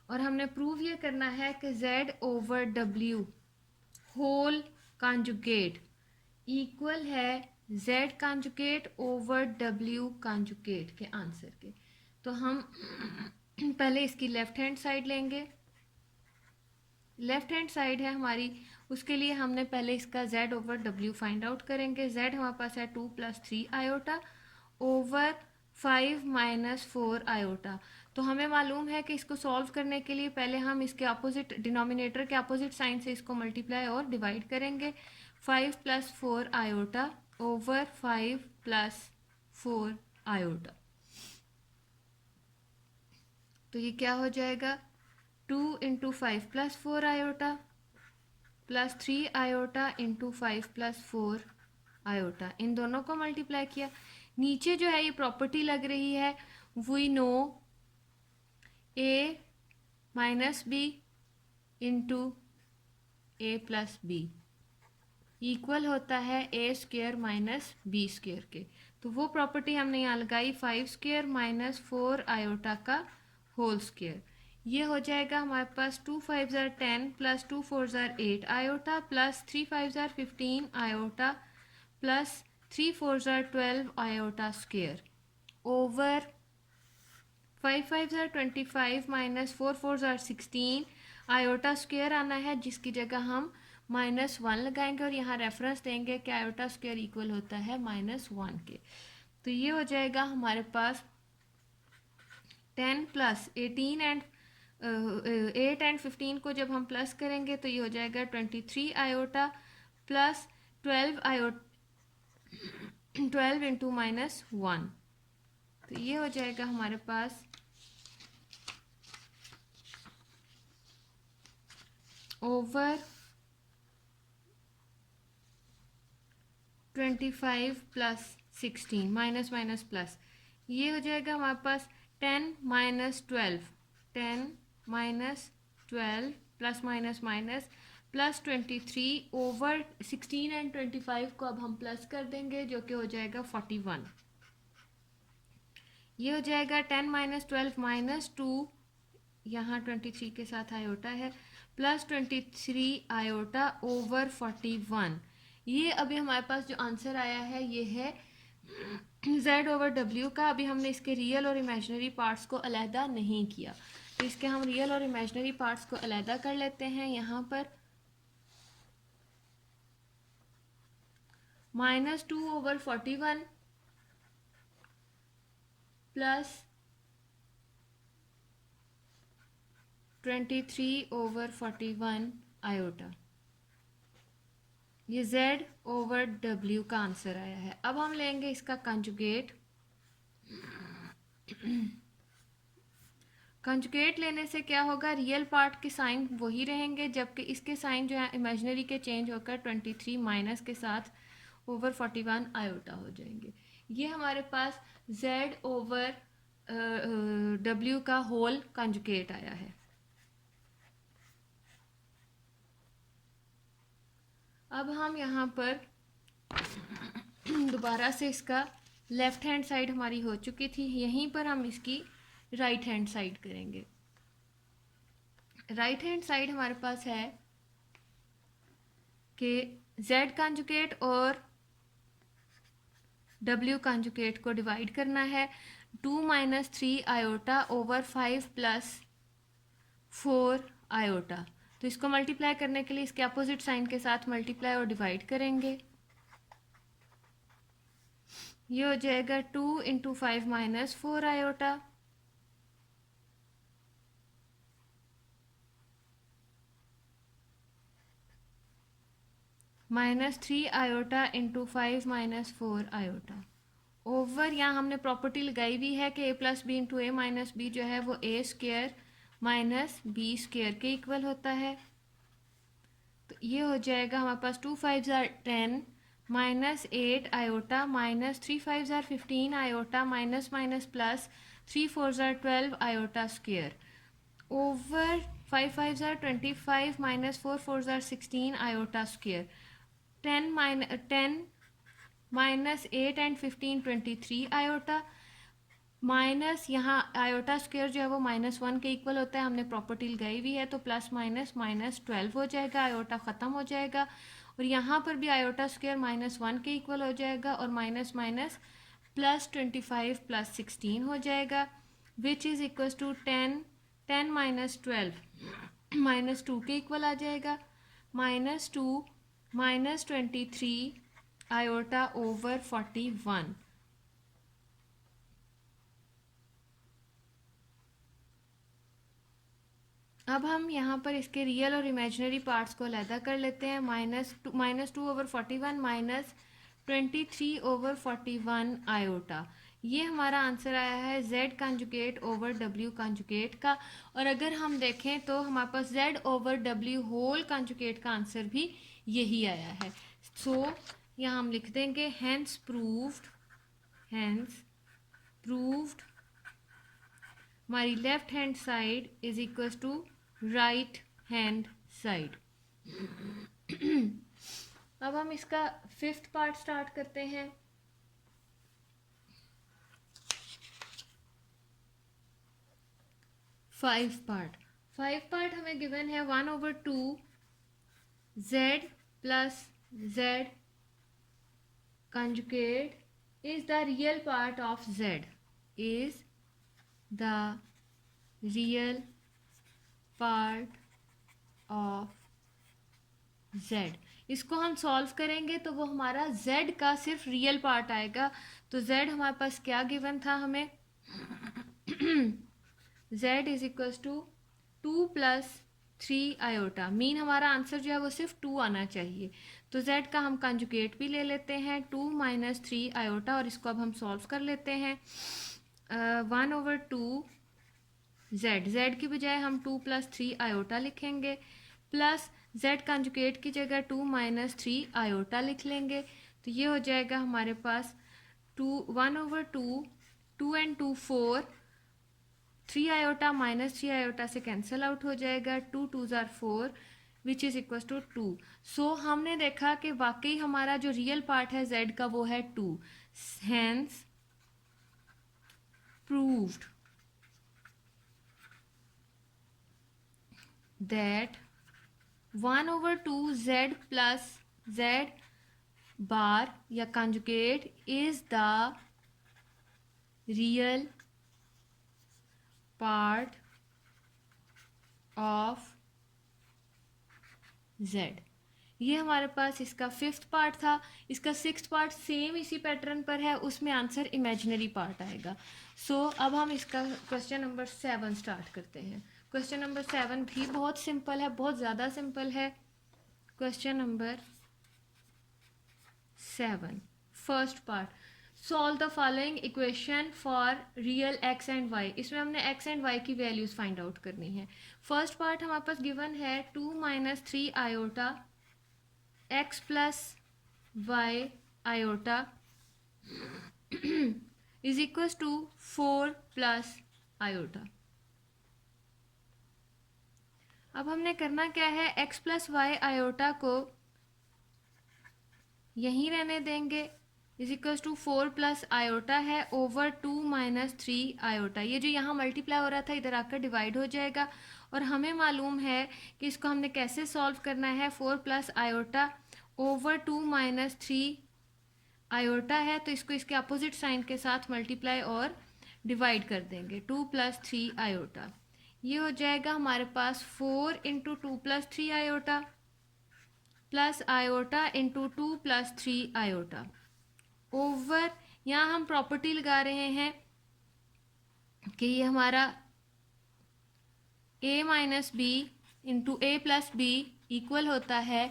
और हमने प्रूव ये करना है कि z/w होल कंजुगेट इक्वल है z conjugate over w conjugate के आंसर के। तो हम पहले इसकी लेफ्ट हैंड साइड लेंगे। लेफ्ट हैंड साइड है हमारी, उसके लिए हमने पहले इसका z/w फाइंड आउट करेंगे। z हमारे पास है 2 + 3 आयोटा ओवर 5 माइनस 4 आयोटा। तो हमें मालूम है कि इसको सॉल्व करने के लिए पहले हम इसके अपोजिट, डिनोमिनेटर के अपोजिट साइन से इसको मल्टीप्लाई और डिवाइड करेंगे। 5 plus 4 iota over 5 plus 4 iota. तो ये क्या हो जाएगा, 2 into 5 plus 4 iota plus 3 iota into 5 plus 4 iota, इन दोनों को मल्टीप्लाई किया। नीचे जो है ये प्रॉपर्टी लग रही है, we know a minus B into A plus b equal होता है a square minus b square के। तो वो प्रॉपर्टी हमने यहाँ लगाई, 5 स्क्वेयर माइनस 4 आयोटा का होल स्क्वेयर। ये हो जाएगा हमारे पास 2 5 ज़ार 10 प्लस 2 4 ज़ार 8 आयोटा प्लस 3 5 ज़ार 15 आयोटा प्लस 3 4 ज़ार 12 आयोटा स्क्वेयर ओवर 5 5 ज़ार 25 माइनस 4 4 ज़ार 16 आयोटा स्क्वेयर आना है, जिसकी जगह हम -1 लगाएंगे और यहाँ रेफरेंस देंगे कि आयोटा स्क्वेयर इक्वल होता है -1 के। तो ये हो जाएगा हमारे पास 10 प्लस 18 एंड 8 एंड 15 को जब हम प्लस करेंगे तो ये हो जाएगा 23 आयोटा प्लस 12 इंटू -1। तो ये हो जाएगा हमारे पास ओवर 25 प्लस 16 माइनस माइनस प्लस, ये हो जाएगा हमारे पास 10 minus 12 10 minus 12 plus minus minus plus 23 over 16 and 25 को अब हम प्लस कर देंगे, जो कि हो जाएगा 41। ये हो जाएगा 10 माइनस 12 माइनस 2, यहाँ 23 के साथ आयोटा है, प्लस 23 आयोटा ओवर 41। ये अभी हमारे पास जो आंसर आया है ये है z ओवर w का। अभी हमने इसके रियल और इमेजिनरी पार्ट्स को अलहदा नहीं किया, तो इसके हम रियल और इमेजिनरी पार्ट्स को अलहदा कर लेते हैं। यहाँ पर -2 ओवर 41 प्लस 23 ओवर 41 आयोटा, ये z ओवर w का आंसर आया है। अब हम लेंगे इसका कंजुगेट। कंजुगेट लेने से क्या होगा, रियल पार्ट के साइन वही रहेंगे, जबकि इसके साइन जो है इमेजिनरी के चेंज होकर 23 माइनस के साथ ओवर 41 आयोटा हो जाएंगे। ये हमारे पास z ओवर w का होल कंजुगेट आया है। अब हम यहाँ पर दोबारा से इसका लेफ्ट हैंड साइड हमारी हो चुकी थी, यहीं पर हम इसकी राइट हैंड साइड करेंगे। राइट हैंड साइड हमारे पास है कि z कंजुगेट और w कंजुगेट को डिवाइड करना है। 2 minus 3 iota over 5 plus 4 iota, तो इसको मल्टीप्लाई करने के लिए इसके अपोजिट साइन के साथ मल्टीप्लाई और डिवाइड करेंगे। ये हो जाएगा 2 into 5 minus 4 iota -3 iota into 5 minus 4 iota over, यहाँ हमने प्रॉपर्टी लगाई हुई है कि a plus b into a minus b जो है वो a square minus b square के इक्वल होता है। तो ये हो जाएगा हमारे पास 2 5 ज़ार 10 माइनस 8 आयोटा माइनस 3 5 ज़ार 15 आयोटा माइनस माइनस प्लस 3 4 ज़ार 12 आयोटा स्क्वेयर ओवर 5 5 ज़ार 25 माइनस 4 4 ज़ार 16 iota square 10 minus 8 and 15 23 iota minus, यहाँ आयोटा स्क्वेयर जो है वो -1 के इक्वल होता है, हमने प्रॉपर्टी लगाई हुई है, तो प्लस माइनस -12 हो जाएगा, आयोटा ख़त्म हो जाएगा। और यहाँ पर भी आयोटा स्क्वेयर -1 के इक्वल हो जाएगा और माइनस माइनस प्लस 25 प्लस 16 हो जाएगा, which is equal to 10 minus 12 -2 के इक्वल आ जाएगा, -2 माइनस 23 आयोटा ओवर 41। अब हम यहाँ पर इसके रियल और इमेजिनरी पार्ट्स को अलहदा कर लेते हैं। -2/41 -23/41 आयोटा, ये हमारा आंसर आया है z conjugate over w conjugate का। और अगर हम देखें तो हमारे पास z over w whole conjugate का आंसर भी यही आया है। सो यहाँ हम लिख देंगे हेंस प्रूव्ड हमारी left hand side is equal to right hand side. अब हम इसका 5th पार्ट स्टार्ट करते हैं। फाइव पार्ट हमें गिवन है 1/2 z plus z conjugate is the real part of z, is the real part of z। इसको हम solve करेंगे तो वो हमारा z का सिर्फ रियल पार्ट आएगा। तो z हमारे पास क्या गिवन था हमें z is equals to 2 + 3 iota. Mean हमारा आंसर जो है वो सिर्फ 2 आना चाहिए। तो z का हम कंजुगेट भी ले लेते हैं 2 - 3 आयोटा, और इसको अब हम सॉल्व कर लेते हैं। 1/2 z की बजाय हम 2 + 3 आयोटा लिखेंगे, प्लस z कंजुगेट की जगह 2 - 3 आयोटा लिख लेंगे। तो ये हो जाएगा हमारे पास 1/2, 2 and 2 4, 3 आयोटा -3 आयोटा से कैंसिल आउट हो जाएगा, 2 2s are 4 which is equal to 2। So हमने देखा कि वाकई हमारा जो रियल पार्ट है z का वो है 2। Hence proved that 1/2 z plus z बार या conjugate is the real part of z। ये हमारे पास इसका 5th पार्ट था। इसका 6th पार्ट सेम इसी पैटर्न पर है, उसमें आंसर इमेजिनरी पार्ट आएगा। सो अब हम इसका क्वेश्चन नंबर 7 स्टार्ट करते हैं। क्वेश्चन नंबर 7 भी बहुत सिंपल है, बहुत ज़्यादा सिंपल है। Question number 7 first part, solve the following equation for real x and y। इसमें हमने x एंड y की वैल्यूज फाइंड आउट करनी है। फर्स्ट पार्ट हमारे पास गिवन है 2 - 3 iota x plus y iota is equal to 4 + iota. अब हमने करना क्या है, x प्लस y आयोटा को यहीं रहने देंगे, इज इक्वल टू 4 + आयोटा है ओवर 2 - 3 आयोटा। ये जो यहाँ मल्टीप्लाई हो रहा था इधर आकर डिवाइड हो जाएगा। और हमें मालूम है कि इसको हमने कैसे सॉल्व करना है। 4 + आयोटा ओवर 2 - 3 आयोटा है, तो इसको इसके अपोजिट साइन के साथ मल्टीप्लाई और डिवाइड कर देंगे। 2 + 3 आयोटा, ये हो जाएगा हमारे पास 4 × 2 + 3 iota plus iota into 2 + 3 iota over, यहाँ हम प्रॉपर्टी लगा रहे हैं कि ये हमारा a - b into a + b equal होता है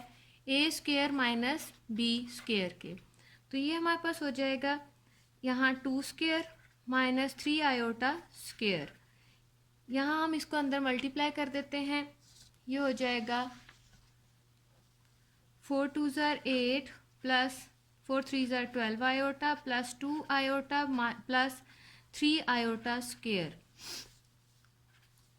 a² - b² के। तो ये हमारे पास हो जाएगा यहाँ 2² - 3 आयोटा स्क्वेयर। यहाँ हम इसको अंदर मल्टीप्लाई कर देते हैं, ये हो जाएगा 4 2s are 8 plus 4 3s are 12 iota plus 2 iota plus 3 iota square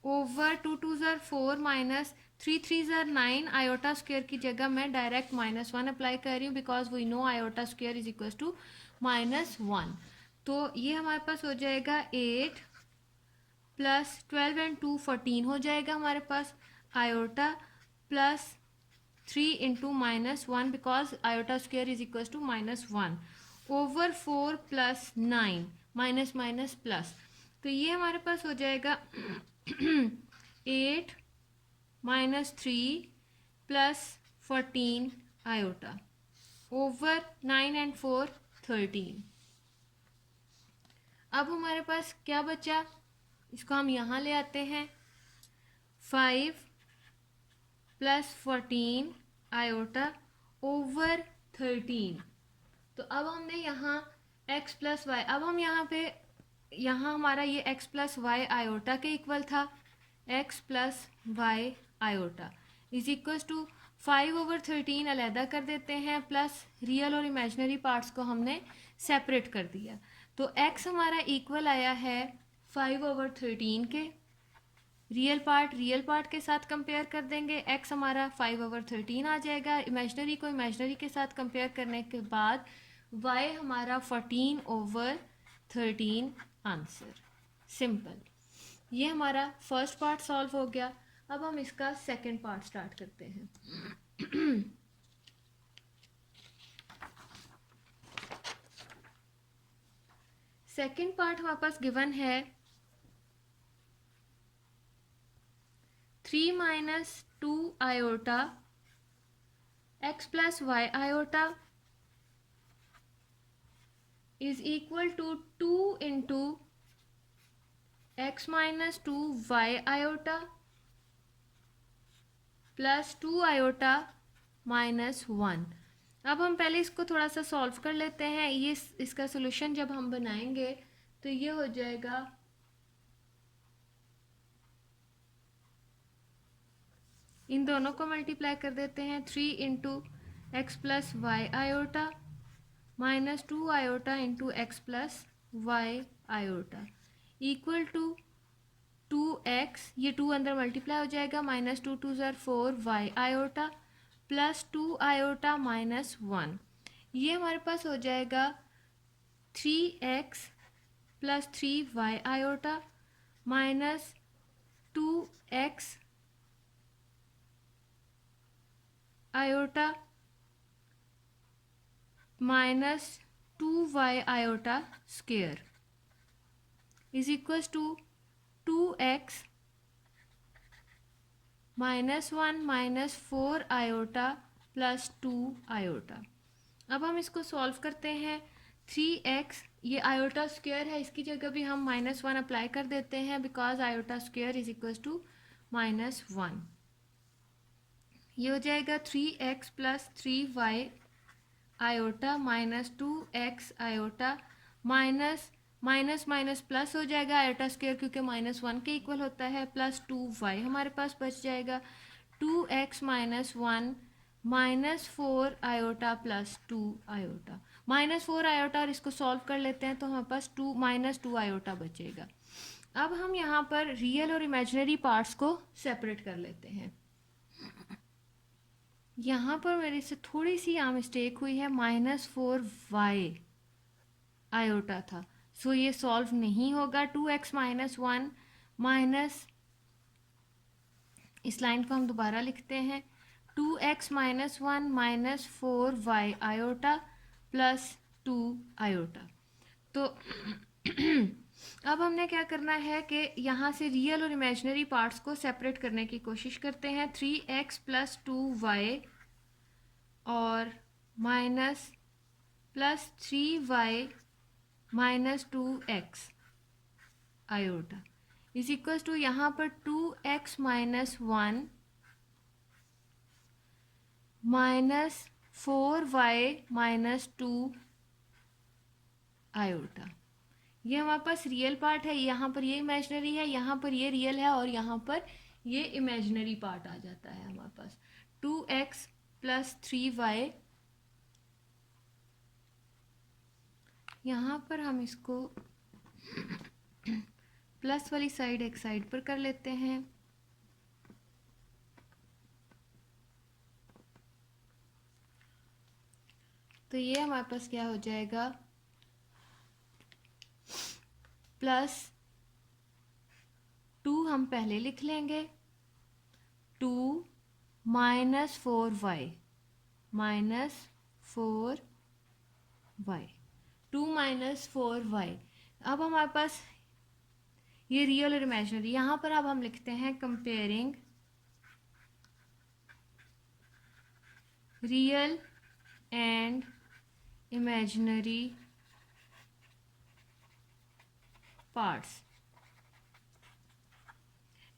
over 2 2s are 4 minus 3 3s are 9 iota square की जगह मैं डायरेक्ट -1 अप्लाई कर रही हूँ, because we know iota square is equal to -1। तो ये हमारे पास हो जाएगा 8 प्लस 12 and 2 14 हो जाएगा हमारे पास iota plus 3 × -1 because iota square is equal to -1 over 4 + 9 minus minus plus. तो ये हमारे पास हो जाएगा 8 - 3 प्लस 14 आयोटा ओवर 9 and 4 13। अब हमारे पास क्या बचा, इसको हम यहाँ ले आते हैं। 5 प्लस 14 आयोटा ओवर 13। तो अब हमने यहाँ x प्लस वाई, अब हम यहाँ पे, यहाँ हमारा ये x प्लस वाई आयोटा के इक्वल था, x plus Y iota is equal to 5/13 अलहदा कर देते हैं, प्लस रियल और इमेजनरी पार्ट्स को हमने सेपरेट कर दिया। तो x हमारा इक्वल आया है 5/13 के, रियल पार्ट के साथ कंपेयर कर देंगे, x हमारा 5/13 आ जाएगा, इमेजनरी को इमेजनरी के साथ कंपेयर करने के बाद y हमारा 14/13 आंसर। सिंपल, ये हमारा फर्स्ट पार्ट सॉल्व हो गया। अब हम इसका सेकंड पार्ट स्टार्ट करते हैं। सेकंड पार्ट हमारे पास गिवन है 3 minus 2 iota x plus Y iota is equal to 2 into x minus 2 y iota plus 2 iota minus 1। अब हम पहले इसको थोड़ा सा सॉल्व कर लेते हैं। ये इसका सोल्यूशन जब हम बनाएंगे तो ये हो जाएगा इन दोनों को मल्टीप्लाई कर देते हैं, 3 into x plus Y iota minus 2 iota into x plus Y iota equal to 2x, ये 2 अंदर मल्टीप्लाई हो जाएगा, माइनस 2 2 ज़र 4 y iota plus 2 iota minus 1। ये हमारे पास हो जाएगा 3x plus 3 y iota minus 2x iota minus 2y iota square is equal to 2x minus 1 minus 4 iota plus 2 iota. अब हम इसको सॉल्व करते हैं। 3x, ये आयोटा स्क्वायर है, इसकी जगह भी हम माइनस 1 अप्लाई कर देते हैं, because iota square is equal to minus 1। ये हो जाएगा 3x plus 3y iota minus 2x iota minus minus minus plus हो जाएगा आयोटा स्क्वायर, क्योंकि माइनस 1 के इक्वल होता है, प्लस 2y हमारे पास बच जाएगा 2x minus 1 minus 4 iota plus 2 iota, minus 4 iota, और इसको सॉल्व कर लेते हैं तो हमारे पास माइनस 2 आयोटा बचेगा। अब हम यहाँ पर रियल और इमेजिनरी पार्ट्स को सेपरेट कर लेते हैं। यहाँ पर मेरे से थोड़ी सी यहाँ मिस्टेक हुई है, माइनस 4y आयोटा था, सो ये सॉल्व नहीं होगा। 2x माइनस 1 माइनस, इस लाइन को हम दोबारा लिखते हैं, 2x minus 1 minus 4y iota plus 2 iota. तो अब हमने क्या करना है कि यहाँ से रियल और इमेजिनरी पार्ट्स को सेपरेट करने की कोशिश करते हैं। 3x प्लस 2y और minus plus 3y minus 2x iota is equal to यहाँ पर 2x minus 1 minus 4y minus 2 iota. ये हमारे पास रियल पार्ट है, यहाँ पर ये इमेजिनरी है, यहाँ पर ये रियल है, और यहाँ पर ये इमेजिनरी पार्ट आ जाता है हमारे पास। 2x प्लस 3y, यहाँ पर हम इसको प्लस वाली साइड एक साइड पर कर लेते हैं, तो ये हमारे पास क्या हो जाएगा, प्लस 2 हम पहले लिख लेंगे, 2 minus 4y minus 4y, 2 minus 4y। अब हमारे पास ये रियल और इमेजिनरी, यहाँ पर अब हम लिखते हैं comparing real and imaginary parts.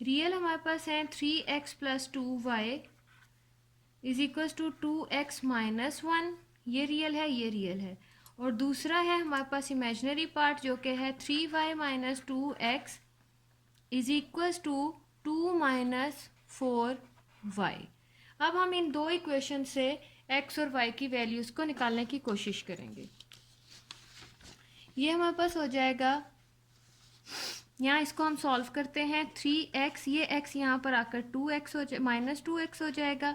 Real हमारे पास है 3x plus 2y is equals to 2x minus 1, ये रियल है, ये रियल है। और दूसरा है हमारे पास इमेजिनरी पार्ट जो कि है 3y minus 2x is equals to 2 minus 4y। अब हम इन दो इक्वेशन से x और y की वैल्यूज़ को निकालने की कोशिश करेंगे। ये हमारे पास हो जाएगा, यहाँ इसको हम सॉल्व करते हैं, 3x, ये x यहाँ पर आकर 2x हो जाए माइनस 2x हो जाएगा,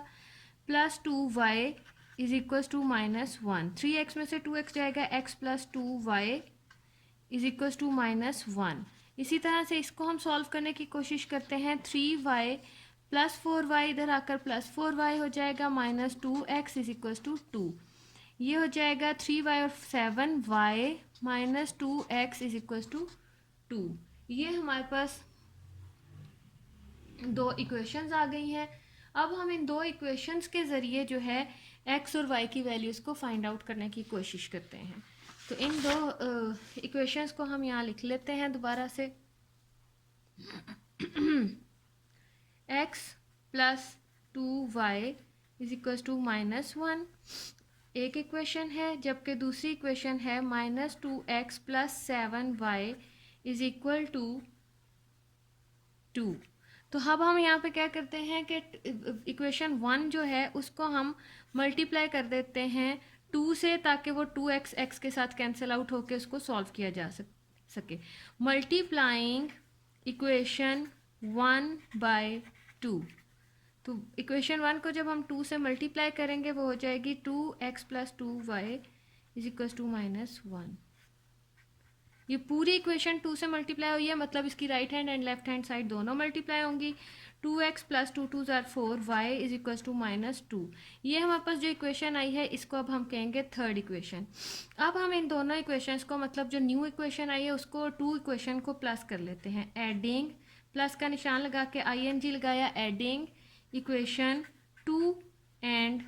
plus 2y is equals to minus 1। 3x में से 2x जाएगा, x plus 2y is equals to minus 1। इसी तरह से इसको हम सॉल्व करने की कोशिश करते हैं, 3y प्लस 4y इधर आकर प्लस 4y हो जाएगा, minus 2x is equals to 2। ये हो जाएगा 3y और 7y minus 2x is equals to 2। ये हमारे पास दो इक्वेशंस आ गई हैं। अब हम इन दो इक्वेशंस के ज़रिए जो है x और y की वैल्यूज़ को फाइंड आउट करने की कोशिश करते हैं। तो इन दो इक्वेशंस को हम यहाँ लिख लेते हैं दोबारा से। x plus 2y is equals to minus 1 एक इक्वेशन है, जबकि दूसरी इक्वेशन है minus 2x plus 7y is equal to 2। तो अब हम यहाँ पे क्या करते हैं कि इक्वेशन 1 जो है उसको हम मल्टीप्लाई कर देते हैं 2 से, ताकि वो 2x x के साथ कैंसिल आउट होकर उसको सॉल्व किया जा सके। मल्टीप्लाइंग इक्वेशन 1 बाय 2, तो इक्वेशन 1 को जब हम 2 से मल्टीप्लाई करेंगे वो हो जाएगी 2x plus 2y is equal to minus 1। ये पूरी इक्वेशन 2 से मल्टीप्लाई हुई है, मतलब इसकी right hand and left hand side दोनों मल्टीप्लाई होंगी। 2x प्लस 2 2 ज़ार 4 y is equal to minus 2। ये हमारे पास जो इक्वेशन आई है इसको अब हम कहेंगे थर्ड इक्वेशन। अब हम इन दोनों इक्वेशंस को, मतलब जो न्यू इक्वेशन आई है उसको 2 इक्वेशन को प्लस कर लेते हैं। एडिंग, प्लस का निशान लगा के ING लगाया, adding equation 2 and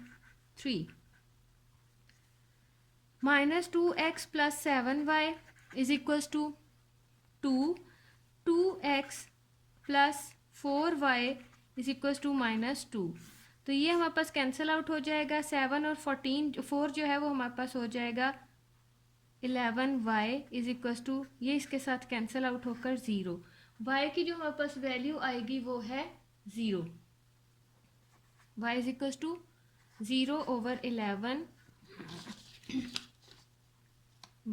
3। Minus 2x plus 7y is equals to 2x plus 4y is equals to minus 2। तो ये हमारे पास कैंसिल आउट हो जाएगा, 7 और 4 जो है वो हमारे पास हो जाएगा 11y इज इक्वल्स टू, ये इसके साथ कैंसिल आउट होकर 0। y की जो हमारे पास वैल्यू आएगी वो है 0। y is equals to 0 over 11,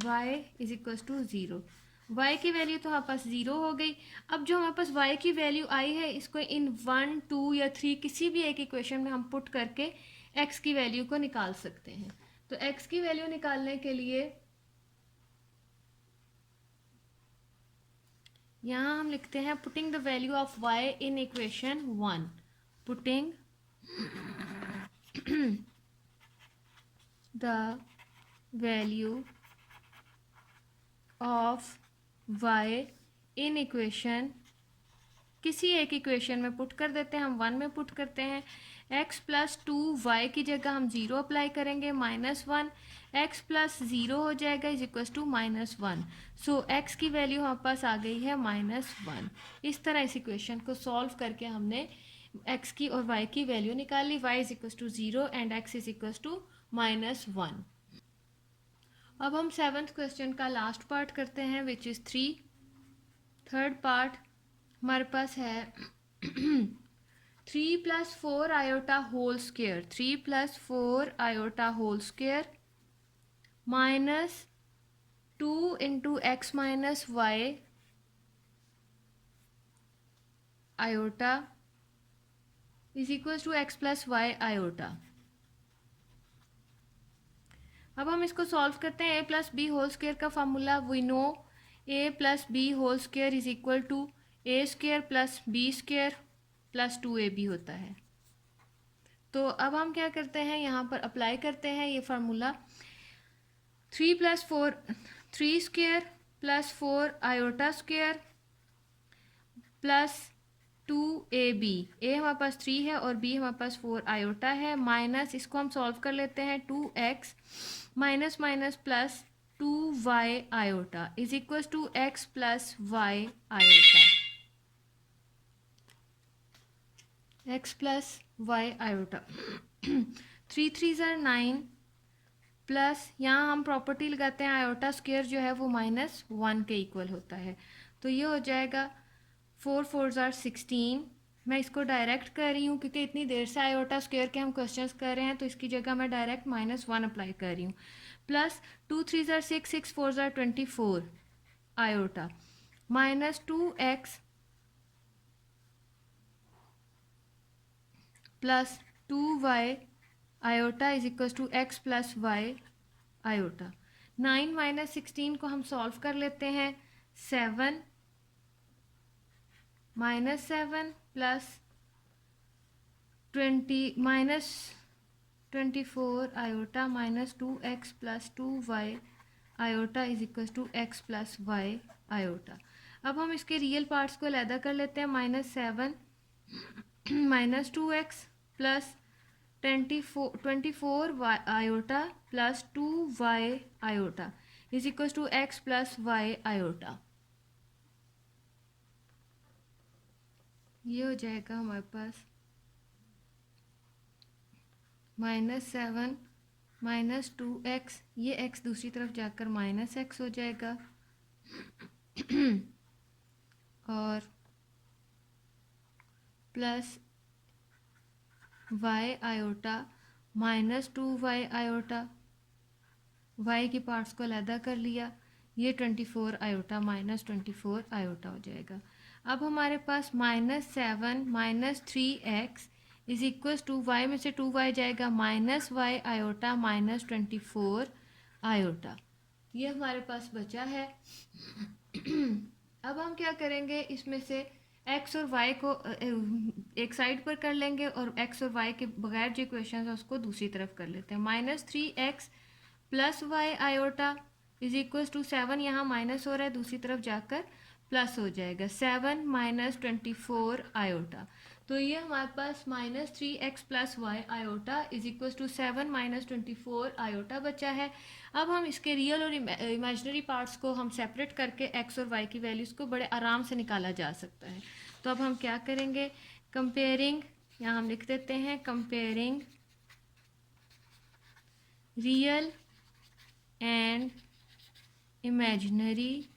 y is equals to 0। y की वैल्यू तो हमारे पास 0 हो गई। अब जो हमारे पास y की वैल्यू आई है इसको इन 1 2 या 3 किसी भी एक इक्वेशन में हम पुट करके x की वैल्यू को निकाल सकते हैं। तो x की वैल्यू निकालने के लिए यहाँ हम लिखते हैं putting the value of y in equation 1, putting the value of y in equation, किसी एक इक्वेशन में पुट कर देते हैं, हम 1 में पुट करते हैं। x प्लस 2y की जगह हम 0 अप्लाई करेंगे, माइनस 1, x प्लस 0 हो जाएगा is equal to minus 1। So x की वैल्यू हमारे पास आ गई है माइनस 1। इस तरह इस इक्वेशन को सॉल्व करके हमने x की और y की वैल्यू निकाली। y is equal to 0 and x is equal to minus 1। अब हम 7th क्वेश्चन का लास्ट पार्ट करते हैं, विच इज़ 3। थर्ड पार्ट हमारे पास है 3 plus 4 iota whole square, 3 plus 4 iota whole square minus 2 into X minus Y iota is equal to x plus Y iota. अब हम इसको सॉल्व करते हैं। a plus B whole square का formula we know, a plus B whole square is equal to A square plus B square plus 2ab होता है। तो अब हम क्या करते हैं, यहाँ पर अप्लाई करते हैं ये formula. 3 plus 4 3 square plus 4 iota square plus 2ab, a हमारे पास 3 है और b हमारे पास 4 आयोटा है, माइनस इसको हम सॉल्व कर लेते हैं 2x minus minus plus 2y iota is equal to x plus y iota. X plus Y iota 3 3 ज़ार 9 प्लस यहाँ हम प्रॉपर्टी लगाते हैं आयोटा स्क्वायर जो है वो -1 के इक्वल होता है, तो ये हो जाएगा 4 4 ज़ार 16। मैं इसको डायरेक्ट कर रही हूँ क्योंकि इतनी देर से आयोटा स्क्वायर के हम क्वेश्चंस कर रहे हैं, तो इसकी जगह मैं डायरेक्ट -1 अप्लाई कर रही हूँ। प्लस 2 3 ज़ार 6 6 4 ज़ार 24 iota -2x plus 2y iota is equal to x plus Y iota. 9 - 16 को हम सॉल्व कर लेते हैं। 7 -7 plus 24 iota -2x plus 2y iota is equal to x plus Y iota. अब हम इसके रियल पार्ट्स को अलहदा कर लेते हैं। -7 -2x plus 24 iota plus 2y iota is equal to x plus Y iota. ये हो जाएगा हमारे पास -7 -2x, ये x दूसरी तरफ जाकर -x हो जाएगा और plus y iota -2y iota, y की पार्ट्स को अलहदा कर लिया, ये 24 आयोटा -24 आयोटा हो जाएगा। अब हमारे पास -7 - 3x is equal to y में से 2y जाएगा -y आयोटा -24 आयोटा, ये हमारे पास बचा है। अब हम क्या करेंगे, इसमें से x और y को एक साइड पर कर लेंगे और x और y के बगैर जो इक्वेशन है उसको दूसरी तरफ कर लेते हैं। -3x plus Y iota is equal to 7, यहाँ माइनस हो रहा है दूसरी तरफ जाकर प्लस हो जाएगा 7 - 24 आयोटा। तो ये हमारे पास -3x plus Y iota is equal to 7 - 24 iota बचा है। अब हम इसके रियल और इमेजिनरी पार्ट्स को हम सेपरेट करके x और y की वैल्यूज़ को बड़े आराम से निकाला जा सकता है। तो अब हम क्या करेंगे, कंपेयरिंग, यहाँ हम लिख देते हैं comparing real and imaginary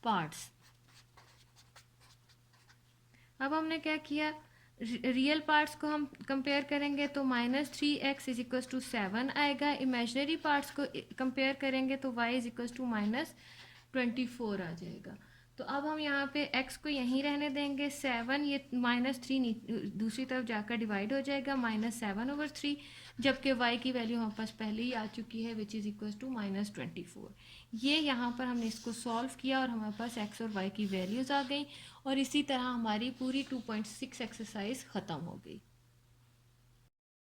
parts. अब हमने क्या किया, रियल पार्ट्स को हम कंपेयर करेंगे तो -3x इज इक्वल टू 7 आएगा। इमेजिनरी पार्ट्स को कंपेयर करेंगे तो y इज इक्वल टू -24 आ जाएगा। तो अब हम यहाँ पे x को यहीं रहने देंगे, 7 ये -3 दूसरी तरफ जाकर डिवाइड हो जाएगा -7/3, जबकि y की वैल्यू हमारे पास पहले ही आ चुकी है विच इज़ इक्वल टू -24। ये यहाँ पर हमने इसको सॉल्व किया और हमारे पास x और y की वैल्यूज़ आ गई और इसी तरह हमारी पूरी 2.6 एक्सरसाइज ख़त्म हो गई।